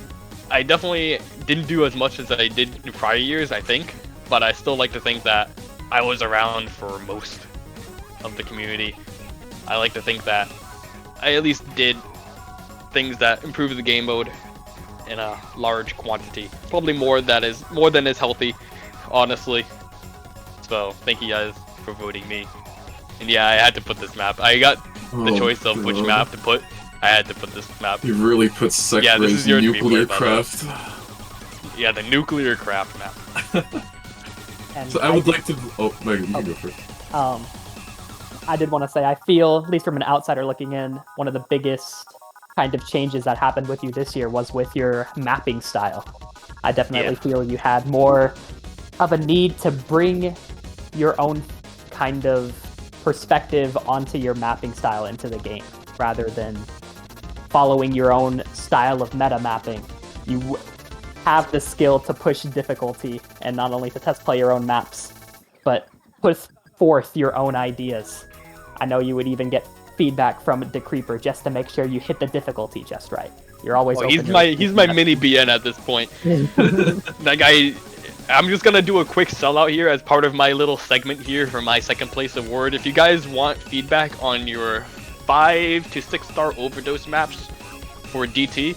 [SPEAKER 2] I definitely didn't do as much as I did in prior years, I think. But I still like to think that I was around for most of the community. I like to think that I at least did things that improved the game mode in a large quantity. Probably more than is healthy, honestly. So thank you guys for voting me. And yeah, I had to put this map. I got the
[SPEAKER 1] Oh,
[SPEAKER 2] choice of which
[SPEAKER 1] God.
[SPEAKER 2] map to put. I had to put this map.
[SPEAKER 1] He really put
[SPEAKER 2] Yeah, this
[SPEAKER 1] Sekray's
[SPEAKER 2] is yours to be
[SPEAKER 1] nuclear
[SPEAKER 2] worried about.
[SPEAKER 1] craft.
[SPEAKER 2] Yeah, the nuclear craft map.
[SPEAKER 3] And
[SPEAKER 1] So I would like to. Oh, Megan, you can go first.
[SPEAKER 3] I did want to say, I feel, at least from an outsider looking in, one of the biggest kind of changes that happened with you this year was with your mapping style. I definitely feel you had more of a need to bring your own kind of perspective onto your mapping style into the game, rather than following your own style of meta mapping. You have the skill to push difficulty, and not only to test play your own maps, but put forth your own ideas. I know you would even get feedback from the Creeper just to make sure you hit the difficulty just right. You're always
[SPEAKER 2] Oh,
[SPEAKER 3] open
[SPEAKER 2] he's
[SPEAKER 3] to
[SPEAKER 2] my mini BN at this point. That guy. I'm just gonna do a quick sellout here as part of my little segment here for my second place award. If you guys want feedback on your 5 to 6 star overdose maps for DT,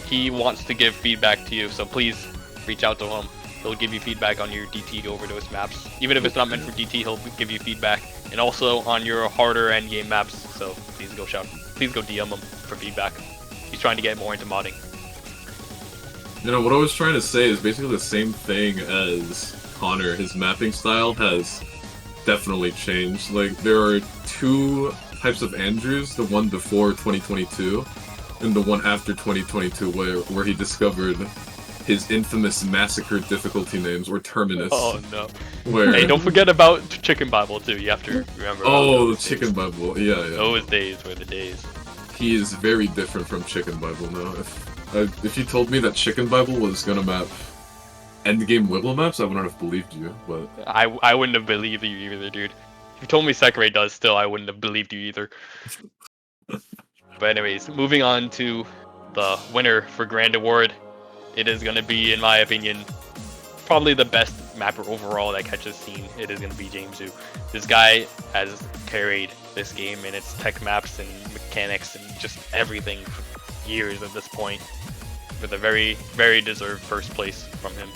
[SPEAKER 2] he wants to give feedback to you, so please reach out to him. He'll give you feedback on your DT overdose maps. Even if it's not meant for DT, he'll give you feedback. And also on your harder endgame maps, so please go DM him for feedback. He's trying to get more into modding.
[SPEAKER 1] You know, what I was trying to say is basically the same thing as Connor. His mapping style has definitely changed. Like, there are 2 types of Andrews, the one before 2022 and the one after 2022, where he discovered his infamous massacre difficulty names, or Terminus.
[SPEAKER 2] Oh no.
[SPEAKER 1] Where...
[SPEAKER 2] Hey, don't forget about Chicken Bible too. You have to remember.
[SPEAKER 1] Oh, the Chicken Bible. Yeah, yeah.
[SPEAKER 2] Those days were the days.
[SPEAKER 1] He is very different from Chicken Bible now. If you told me that Chicken Bible was gonna map endgame Wibble maps, I wouldn't have believed you, but...
[SPEAKER 2] I wouldn't have believed you either, dude. If you told me Sakurai does still, I wouldn't have believed you either. But anyways, moving on to the winner for Grand Award. It is going to be, in my opinion, probably the best mapper overall that Catch has seen. It is going to be Jamesu. This guy has carried this game in its tech maps and mechanics and just everything for years at this point, with a very, very deserved first place from him.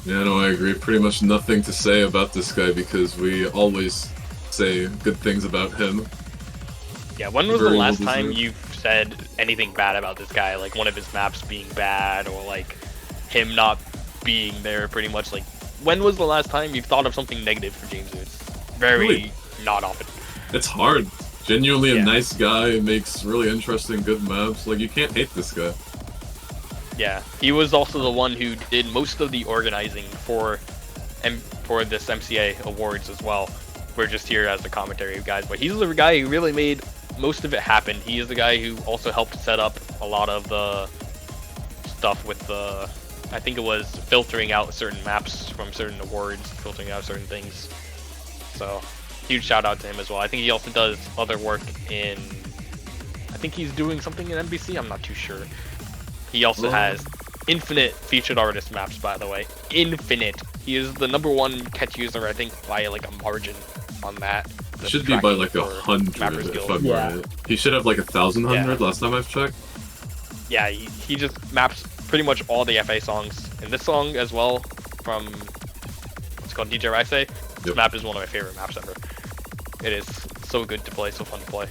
[SPEAKER 1] Yeah, no, I agree. Pretty much nothing to say about this guy because we always say good things about him.
[SPEAKER 2] Yeah, when was the last time you've said anything bad about this guy? Like one of his maps being bad, or like him not being there, pretty much. Like, when was the last time you've thought of something negative for Jamesu? It's very
[SPEAKER 1] Really?
[SPEAKER 2] not often.
[SPEAKER 1] It's hard. Genuinely a nice guy, makes really interesting, good maps. Like, you can't hate this guy.
[SPEAKER 2] Yeah, he was also the one who did most of the organizing for this MCA awards as well. We're just here as the commentary guys, but he's the guy who really made most of it happen. He is the guy who also helped set up a lot of the stuff with the, I think it was filtering out certain maps from certain awards, filtering out certain things. So, huge shout out to him as well. I think he also does other work in, I think he's doing something in NBC, I'm not too sure. He also has infinite featured artist maps, by the way. Infinite. He is the #1 catch user, I think, by like a margin on that.
[SPEAKER 1] Should be by like 100 if I'm right. He should have like 1,100 last time I've checked.
[SPEAKER 2] Yeah, he just maps pretty much all the FA songs. And this song as well, from what's called DJ Raisei. This map is one of my favorite maps ever. It is so good to play, so fun to play.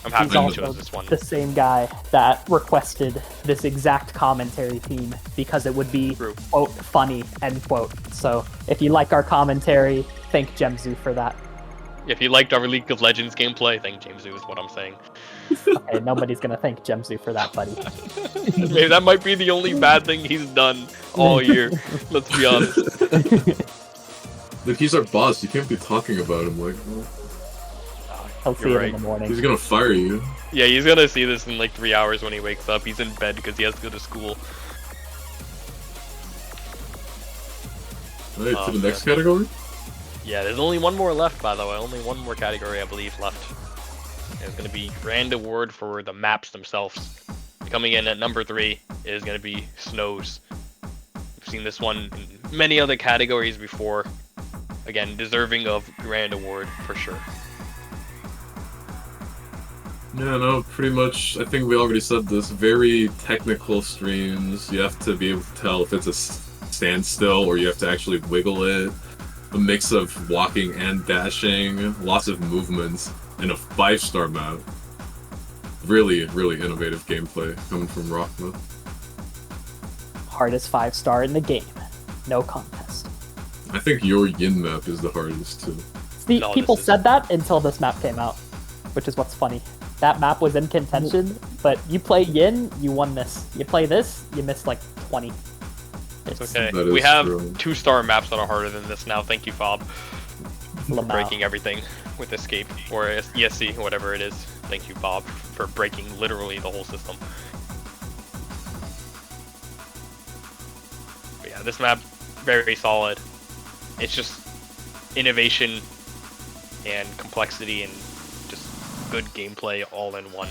[SPEAKER 2] I'm happy he chose this one.
[SPEAKER 3] The same guy that requested this exact commentary theme because it would be, quote, funny, end quote. So if you like our commentary, thank Jamesu for that.
[SPEAKER 2] If you liked our League of Legends gameplay, thank Jamesu is what I'm saying.
[SPEAKER 3] Okay, nobody's gonna thank Jamesu for that, buddy.
[SPEAKER 2] Maybe that might be the only bad thing he's done all year. Let's be honest.
[SPEAKER 1] Look, he's our boss. You can't be talking about him like...
[SPEAKER 3] He'll see it in the morning.
[SPEAKER 1] He's gonna fire you.
[SPEAKER 2] Yeah, he's gonna see this in like 3 hours when he wakes up. He's in bed because he has to go to school.
[SPEAKER 1] Alright, to the next category?
[SPEAKER 2] Yeah, there's only one more left, by the way. Only one more category, I believe, left. And it's gonna be Grand Award for the maps themselves. Coming in at #3 is gonna be Snows. We've seen this one in many other categories before. Again, deserving of Grand Award for sure.
[SPEAKER 1] Yeah, no, pretty much, I think we already said this, very technical streams. You have to be able to tell if it's a standstill or you have to actually wiggle it. A mix of walking and dashing, lots of movements, and a 5-star map. Really, really innovative gameplay coming from Rockma.
[SPEAKER 3] Hardest 5-star in the game. No contest.
[SPEAKER 1] I think your Yin map is the hardest too.
[SPEAKER 3] See, people said that until this map came out, which is what's funny. That map was in contention, but you play Yin, you won this. You play this, you missed like 20.
[SPEAKER 2] It's okay. We have 2-star maps that are harder than this now. Thank you, Fob, for breaking everything with Escape, or ESC, whatever it is. Thank you, Bob, for breaking literally the whole system. But yeah, this map, very solid. It's just innovation and complexity and just good gameplay all in one,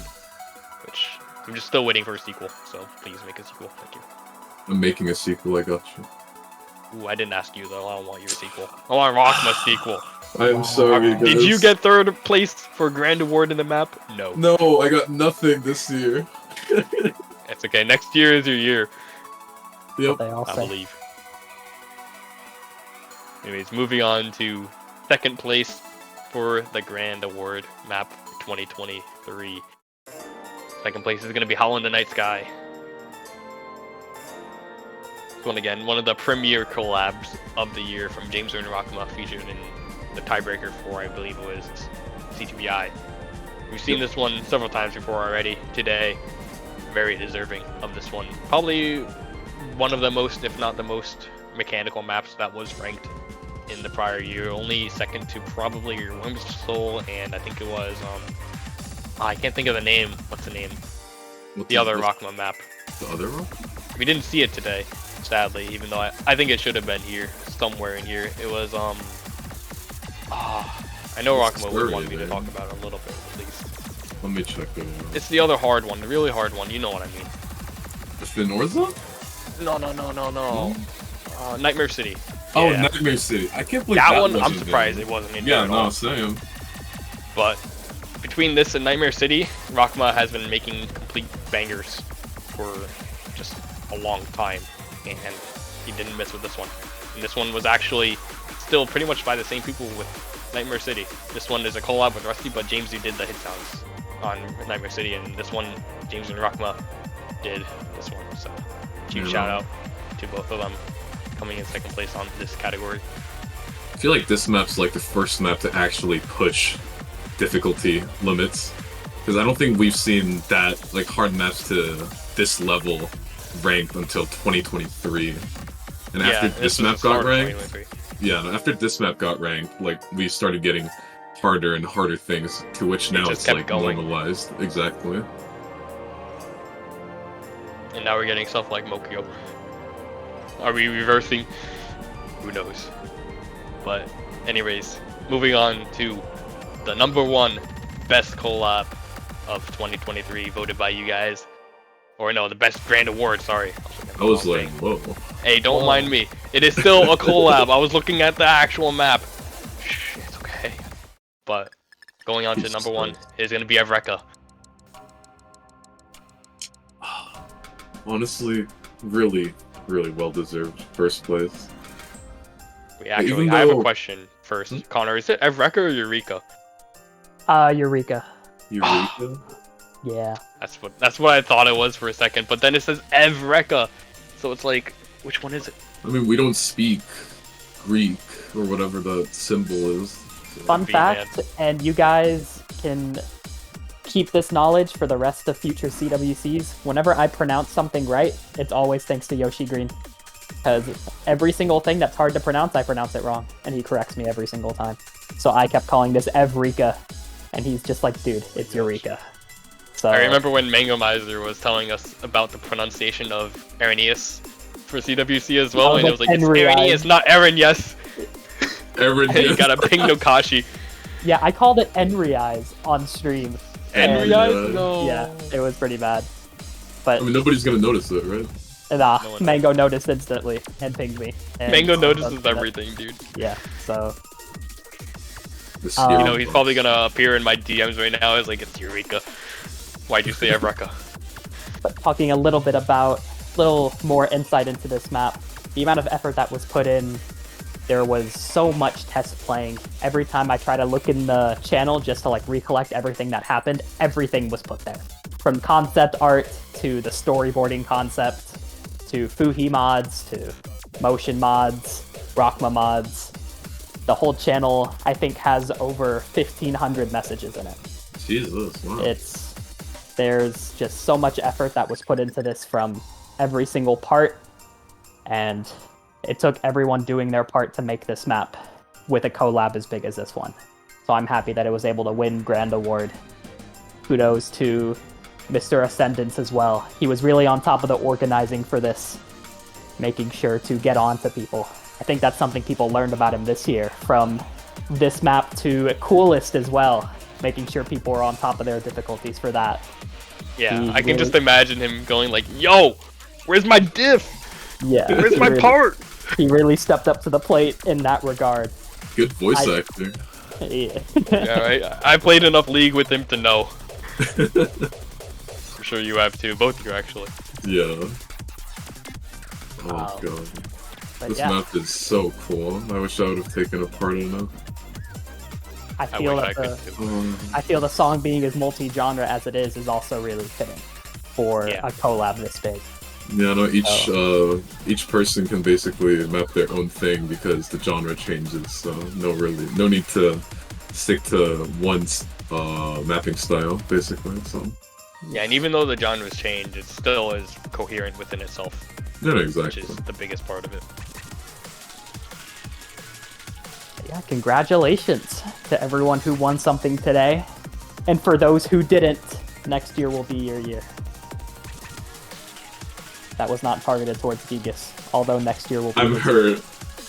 [SPEAKER 2] which I'm just still waiting for a sequel, so please make a sequel. Thank you.
[SPEAKER 1] I'm making a sequel, I got you.
[SPEAKER 2] Ooh, I didn't ask you though. I don't want your sequel. I want Rockma's sequel.
[SPEAKER 1] I'm sorry, guys.
[SPEAKER 2] Did you get 3rd place for Grand Award in the map? No.
[SPEAKER 1] No, I got nothing this year.
[SPEAKER 2] It's okay. Next year is your year.
[SPEAKER 1] Yep.
[SPEAKER 2] I believe. Anyways, moving on to 2nd place for the Grand Award map 2023. 2nd place is going to be Howl in the Night Sky. This one again, one of the premier collabs of the year from Jamesu and Rockma, featured in the tiebreaker for, I believe it was C2BI. We've seen this one several times before already today. very deserving of this one. Probably one of the most, if not the most, mechanical maps that was ranked in the prior year. Only second to probably your Worms Soul, and I think it was I can't think of the name. What's the name? The other Rockma map.
[SPEAKER 1] The other one?
[SPEAKER 2] We didn't see it today, sadly, even though I think it should have been here, somewhere in here. It was I know Rockma would want me to talk about it a little bit at least.
[SPEAKER 1] Let me check it out.
[SPEAKER 2] It's the other hard one, the really hard one, you know what I mean.
[SPEAKER 1] The Finorza?
[SPEAKER 2] No. Nightmare City.
[SPEAKER 1] Oh,
[SPEAKER 2] Yeah.
[SPEAKER 1] Nightmare City. I can't believe
[SPEAKER 2] That one,
[SPEAKER 1] wasn't
[SPEAKER 2] I'm surprised
[SPEAKER 1] there.
[SPEAKER 2] it wasn't in here
[SPEAKER 1] Yeah,
[SPEAKER 2] at
[SPEAKER 1] no,
[SPEAKER 2] all.
[SPEAKER 1] same.
[SPEAKER 2] But between this and Nightmare City, Rockma has been making complete bangers for just a long time, and he didn't miss with this one. And this one was actually still pretty much by the same people with Nightmare City. This one is a collab with Rusty, but James did the hit sounds on Nightmare City, and this one, James and Rockma did this one. So, huge shout out to both of them coming in second place on this category.
[SPEAKER 1] I feel like this map's like the first map to actually push difficulty limits, because I don't think we've seen that like hard maps to this level ranked until 2023. And
[SPEAKER 2] Yeah,
[SPEAKER 1] after
[SPEAKER 2] and
[SPEAKER 1] this
[SPEAKER 2] was
[SPEAKER 1] map
[SPEAKER 2] the start
[SPEAKER 1] got
[SPEAKER 2] of
[SPEAKER 1] ranked,
[SPEAKER 2] 2023.
[SPEAKER 1] yeah, after this map got ranked, like we started getting harder and harder things, to which now
[SPEAKER 2] just
[SPEAKER 1] it's
[SPEAKER 2] kept
[SPEAKER 1] like
[SPEAKER 2] going.
[SPEAKER 1] normalized. Exactly.
[SPEAKER 2] And now we're getting stuff like Mokyo. Are we reversing? Who knows? But anyways, moving on to the #1 best collab of 2023, voted by you guys. Or no, the best grand award, sorry.
[SPEAKER 1] I was like, whoa.
[SPEAKER 2] Hey, don't mind me. It is still a collab. I was looking at the actual map. Shh, it's okay. But going on to #1 is going to be Evreka.
[SPEAKER 1] Honestly, really well deserved first place.
[SPEAKER 2] We actually,
[SPEAKER 1] Even
[SPEAKER 2] I have a
[SPEAKER 1] though-
[SPEAKER 2] question first. Connor, is it Evreka or Eureka?
[SPEAKER 3] Eureka.
[SPEAKER 1] Eureka?
[SPEAKER 3] Yeah.
[SPEAKER 2] That's what I thought it was for a second, but then it says Evreka. So it's like, which one is it?
[SPEAKER 1] I mean, we don't speak Greek or whatever the symbol is.
[SPEAKER 3] Fun
[SPEAKER 2] V-Man.
[SPEAKER 3] fact, and you guys can keep this knowledge for the rest of future CWCs. Whenever I pronounce something right, it's always thanks to Yoshi Green. Because every single thing that's hard to pronounce, I pronounce it wrong. And he corrects me every single time. So I kept calling this Evreka. And he's just like, dude, it's Eureka. So
[SPEAKER 2] I remember when Mango Miser was telling us about the pronunciation of Arrhenius for CWC as well, and it was like, it's Arrhenius, not Aaron, yes.
[SPEAKER 1] Aaron,
[SPEAKER 2] And you gotta ping Nokashi.
[SPEAKER 3] Yeah, I called it Enry Eyes on stream.
[SPEAKER 2] Henry
[SPEAKER 1] yeah.
[SPEAKER 2] Eyes? No.
[SPEAKER 3] Yeah, it was pretty bad. But
[SPEAKER 1] I mean, nobody's gonna notice it, right?
[SPEAKER 3] nah,
[SPEAKER 2] No one
[SPEAKER 3] Mango noticed instantly and pinged me. And
[SPEAKER 2] Mango notices
[SPEAKER 3] that's it.
[SPEAKER 2] everything, dude.
[SPEAKER 3] Yeah, so
[SPEAKER 1] The
[SPEAKER 3] You
[SPEAKER 1] skill
[SPEAKER 2] You know, he's
[SPEAKER 1] bumps.
[SPEAKER 2] probably gonna appear in my DMs right now as like, it's Eureka. Why'd you say Evreka?
[SPEAKER 3] but talking a little bit about, little more insight into this map, the amount of effort that was put in, there was so much test playing. Every time I try to look in the channel just to like recollect everything that happened, everything was put there. From concept art to the storyboarding concept, to Fuhi mods, to motion mods, Rockma mods. The whole channel, I think, has over 1,500 messages in it.
[SPEAKER 1] Jesus, wow.
[SPEAKER 3] There's just so much effort that was put into this from every single part, and it took everyone doing their part to make this map with a collab as big as this one. So I'm happy that it was able to win Grand Award. Kudos to Mr. Ascendance as well. He was really on top of the organizing for this, making sure to get on to people. I think that's something people learned about him this year, from this map to Coolest as well, making sure people were on top of their difficulties for that.
[SPEAKER 2] Yeah,
[SPEAKER 3] He
[SPEAKER 2] I can
[SPEAKER 3] really-
[SPEAKER 2] just imagine him going like, yo, where's my diff?
[SPEAKER 3] Yeah,
[SPEAKER 2] Where's
[SPEAKER 3] he
[SPEAKER 2] my
[SPEAKER 3] really-
[SPEAKER 2] part?
[SPEAKER 3] He really stepped up to the plate in that regard.
[SPEAKER 1] Good voice
[SPEAKER 3] I-
[SPEAKER 1] actor.
[SPEAKER 3] Yeah.
[SPEAKER 2] Yeah, right. I played enough League with him to know. I'm sure you have too. Both of you, actually.
[SPEAKER 1] Yeah. Oh
[SPEAKER 3] Wow.
[SPEAKER 1] god.
[SPEAKER 3] But
[SPEAKER 1] This
[SPEAKER 3] yeah,
[SPEAKER 1] map is so cool. I wish I would have taken a part in it.
[SPEAKER 3] I
[SPEAKER 2] I
[SPEAKER 3] feel
[SPEAKER 2] wish I
[SPEAKER 3] that
[SPEAKER 2] could
[SPEAKER 3] the,
[SPEAKER 2] too.
[SPEAKER 3] I feel the song being as multi-genre as it is also really fitting for
[SPEAKER 2] Yeah.
[SPEAKER 3] a collab this big.
[SPEAKER 1] Yeah, no, each person can basically map their own thing because the genre changes, so no need to stick to one mapping style, basically, so
[SPEAKER 2] Yeah, and even though the genre's changed, it still is coherent within itself,
[SPEAKER 1] Yeah,
[SPEAKER 2] which
[SPEAKER 1] exactly.
[SPEAKER 2] is the biggest part of it.
[SPEAKER 3] Yeah, congratulations to everyone who won something today. And for those who didn't, next year will be your year. That was not targeted towards Gigas, although next year will be
[SPEAKER 1] I'm
[SPEAKER 3] his
[SPEAKER 1] hurt.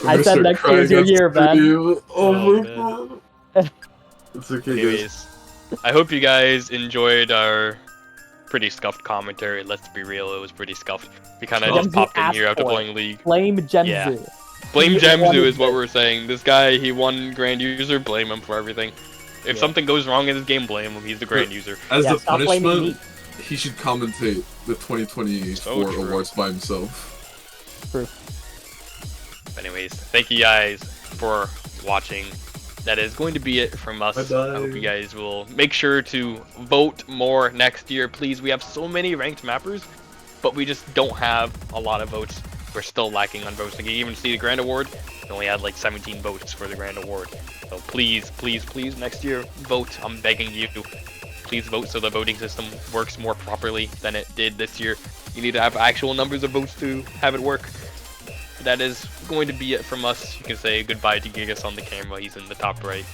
[SPEAKER 3] I said next year's your year, man.
[SPEAKER 1] Oh
[SPEAKER 2] Oh,
[SPEAKER 1] my
[SPEAKER 2] man.
[SPEAKER 1] god. It's okay, guys.
[SPEAKER 2] Anyways, I hope you guys enjoyed our pretty scuffed commentary. Let's be real, it was pretty scuffed. We kind of just
[SPEAKER 3] Gemzu
[SPEAKER 2] popped in
[SPEAKER 3] asked
[SPEAKER 2] here after
[SPEAKER 3] for it.
[SPEAKER 2] playing League.
[SPEAKER 3] Blame Gemzu.
[SPEAKER 2] Yeah. Blame
[SPEAKER 3] He
[SPEAKER 2] Gemzu
[SPEAKER 3] wanted
[SPEAKER 2] is what
[SPEAKER 3] it.
[SPEAKER 2] we're saying. This guy, he won Grand User, blame him for everything. If
[SPEAKER 3] Yeah.
[SPEAKER 2] something goes wrong in this game, blame him. He's the Grand User.
[SPEAKER 1] As
[SPEAKER 3] Yeah,
[SPEAKER 1] the
[SPEAKER 3] stop blaming
[SPEAKER 1] punishment,
[SPEAKER 3] me.
[SPEAKER 1] he should commentate the 2024
[SPEAKER 2] So true.
[SPEAKER 1] awards by himself.
[SPEAKER 3] True.
[SPEAKER 2] Anyways, thank you guys for watching. That is going to be it from us.
[SPEAKER 1] Bye-bye.
[SPEAKER 2] I hope you guys will make sure to vote more next year, please. We have so many ranked mappers, but we just don't have a lot of votes. We're still lacking on votes. Like, you even see the Grand Award, we only had like 17 votes for the Grand Award. So please, please, please, next year, vote. I'm begging you. Please vote so the voting system works more properly than it did this year. You need to have actual numbers of votes to have it work. That is going to be it from us. You can say goodbye to Gigas on the camera. He's in the top right.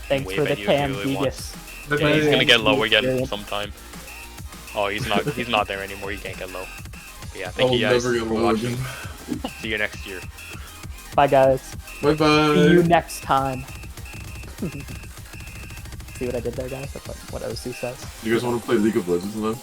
[SPEAKER 3] Thanks
[SPEAKER 2] Wave
[SPEAKER 3] for the
[SPEAKER 2] at you if you
[SPEAKER 3] cam,
[SPEAKER 2] really want.
[SPEAKER 3] Gigas.
[SPEAKER 2] Yeah, he's gonna get low again
[SPEAKER 3] Experience.
[SPEAKER 2] sometime. Oh, he's not. He's not there anymore. He can't get low. But yeah, thank
[SPEAKER 1] I'll
[SPEAKER 2] you guys
[SPEAKER 1] never get
[SPEAKER 2] for
[SPEAKER 1] low
[SPEAKER 2] watching.
[SPEAKER 1] again.
[SPEAKER 2] See you next year.
[SPEAKER 3] Bye, guys.
[SPEAKER 1] Bye bye.
[SPEAKER 3] See you next time. See what I did there, guys? That's what OC says.
[SPEAKER 1] You guys want to play League of Legends now?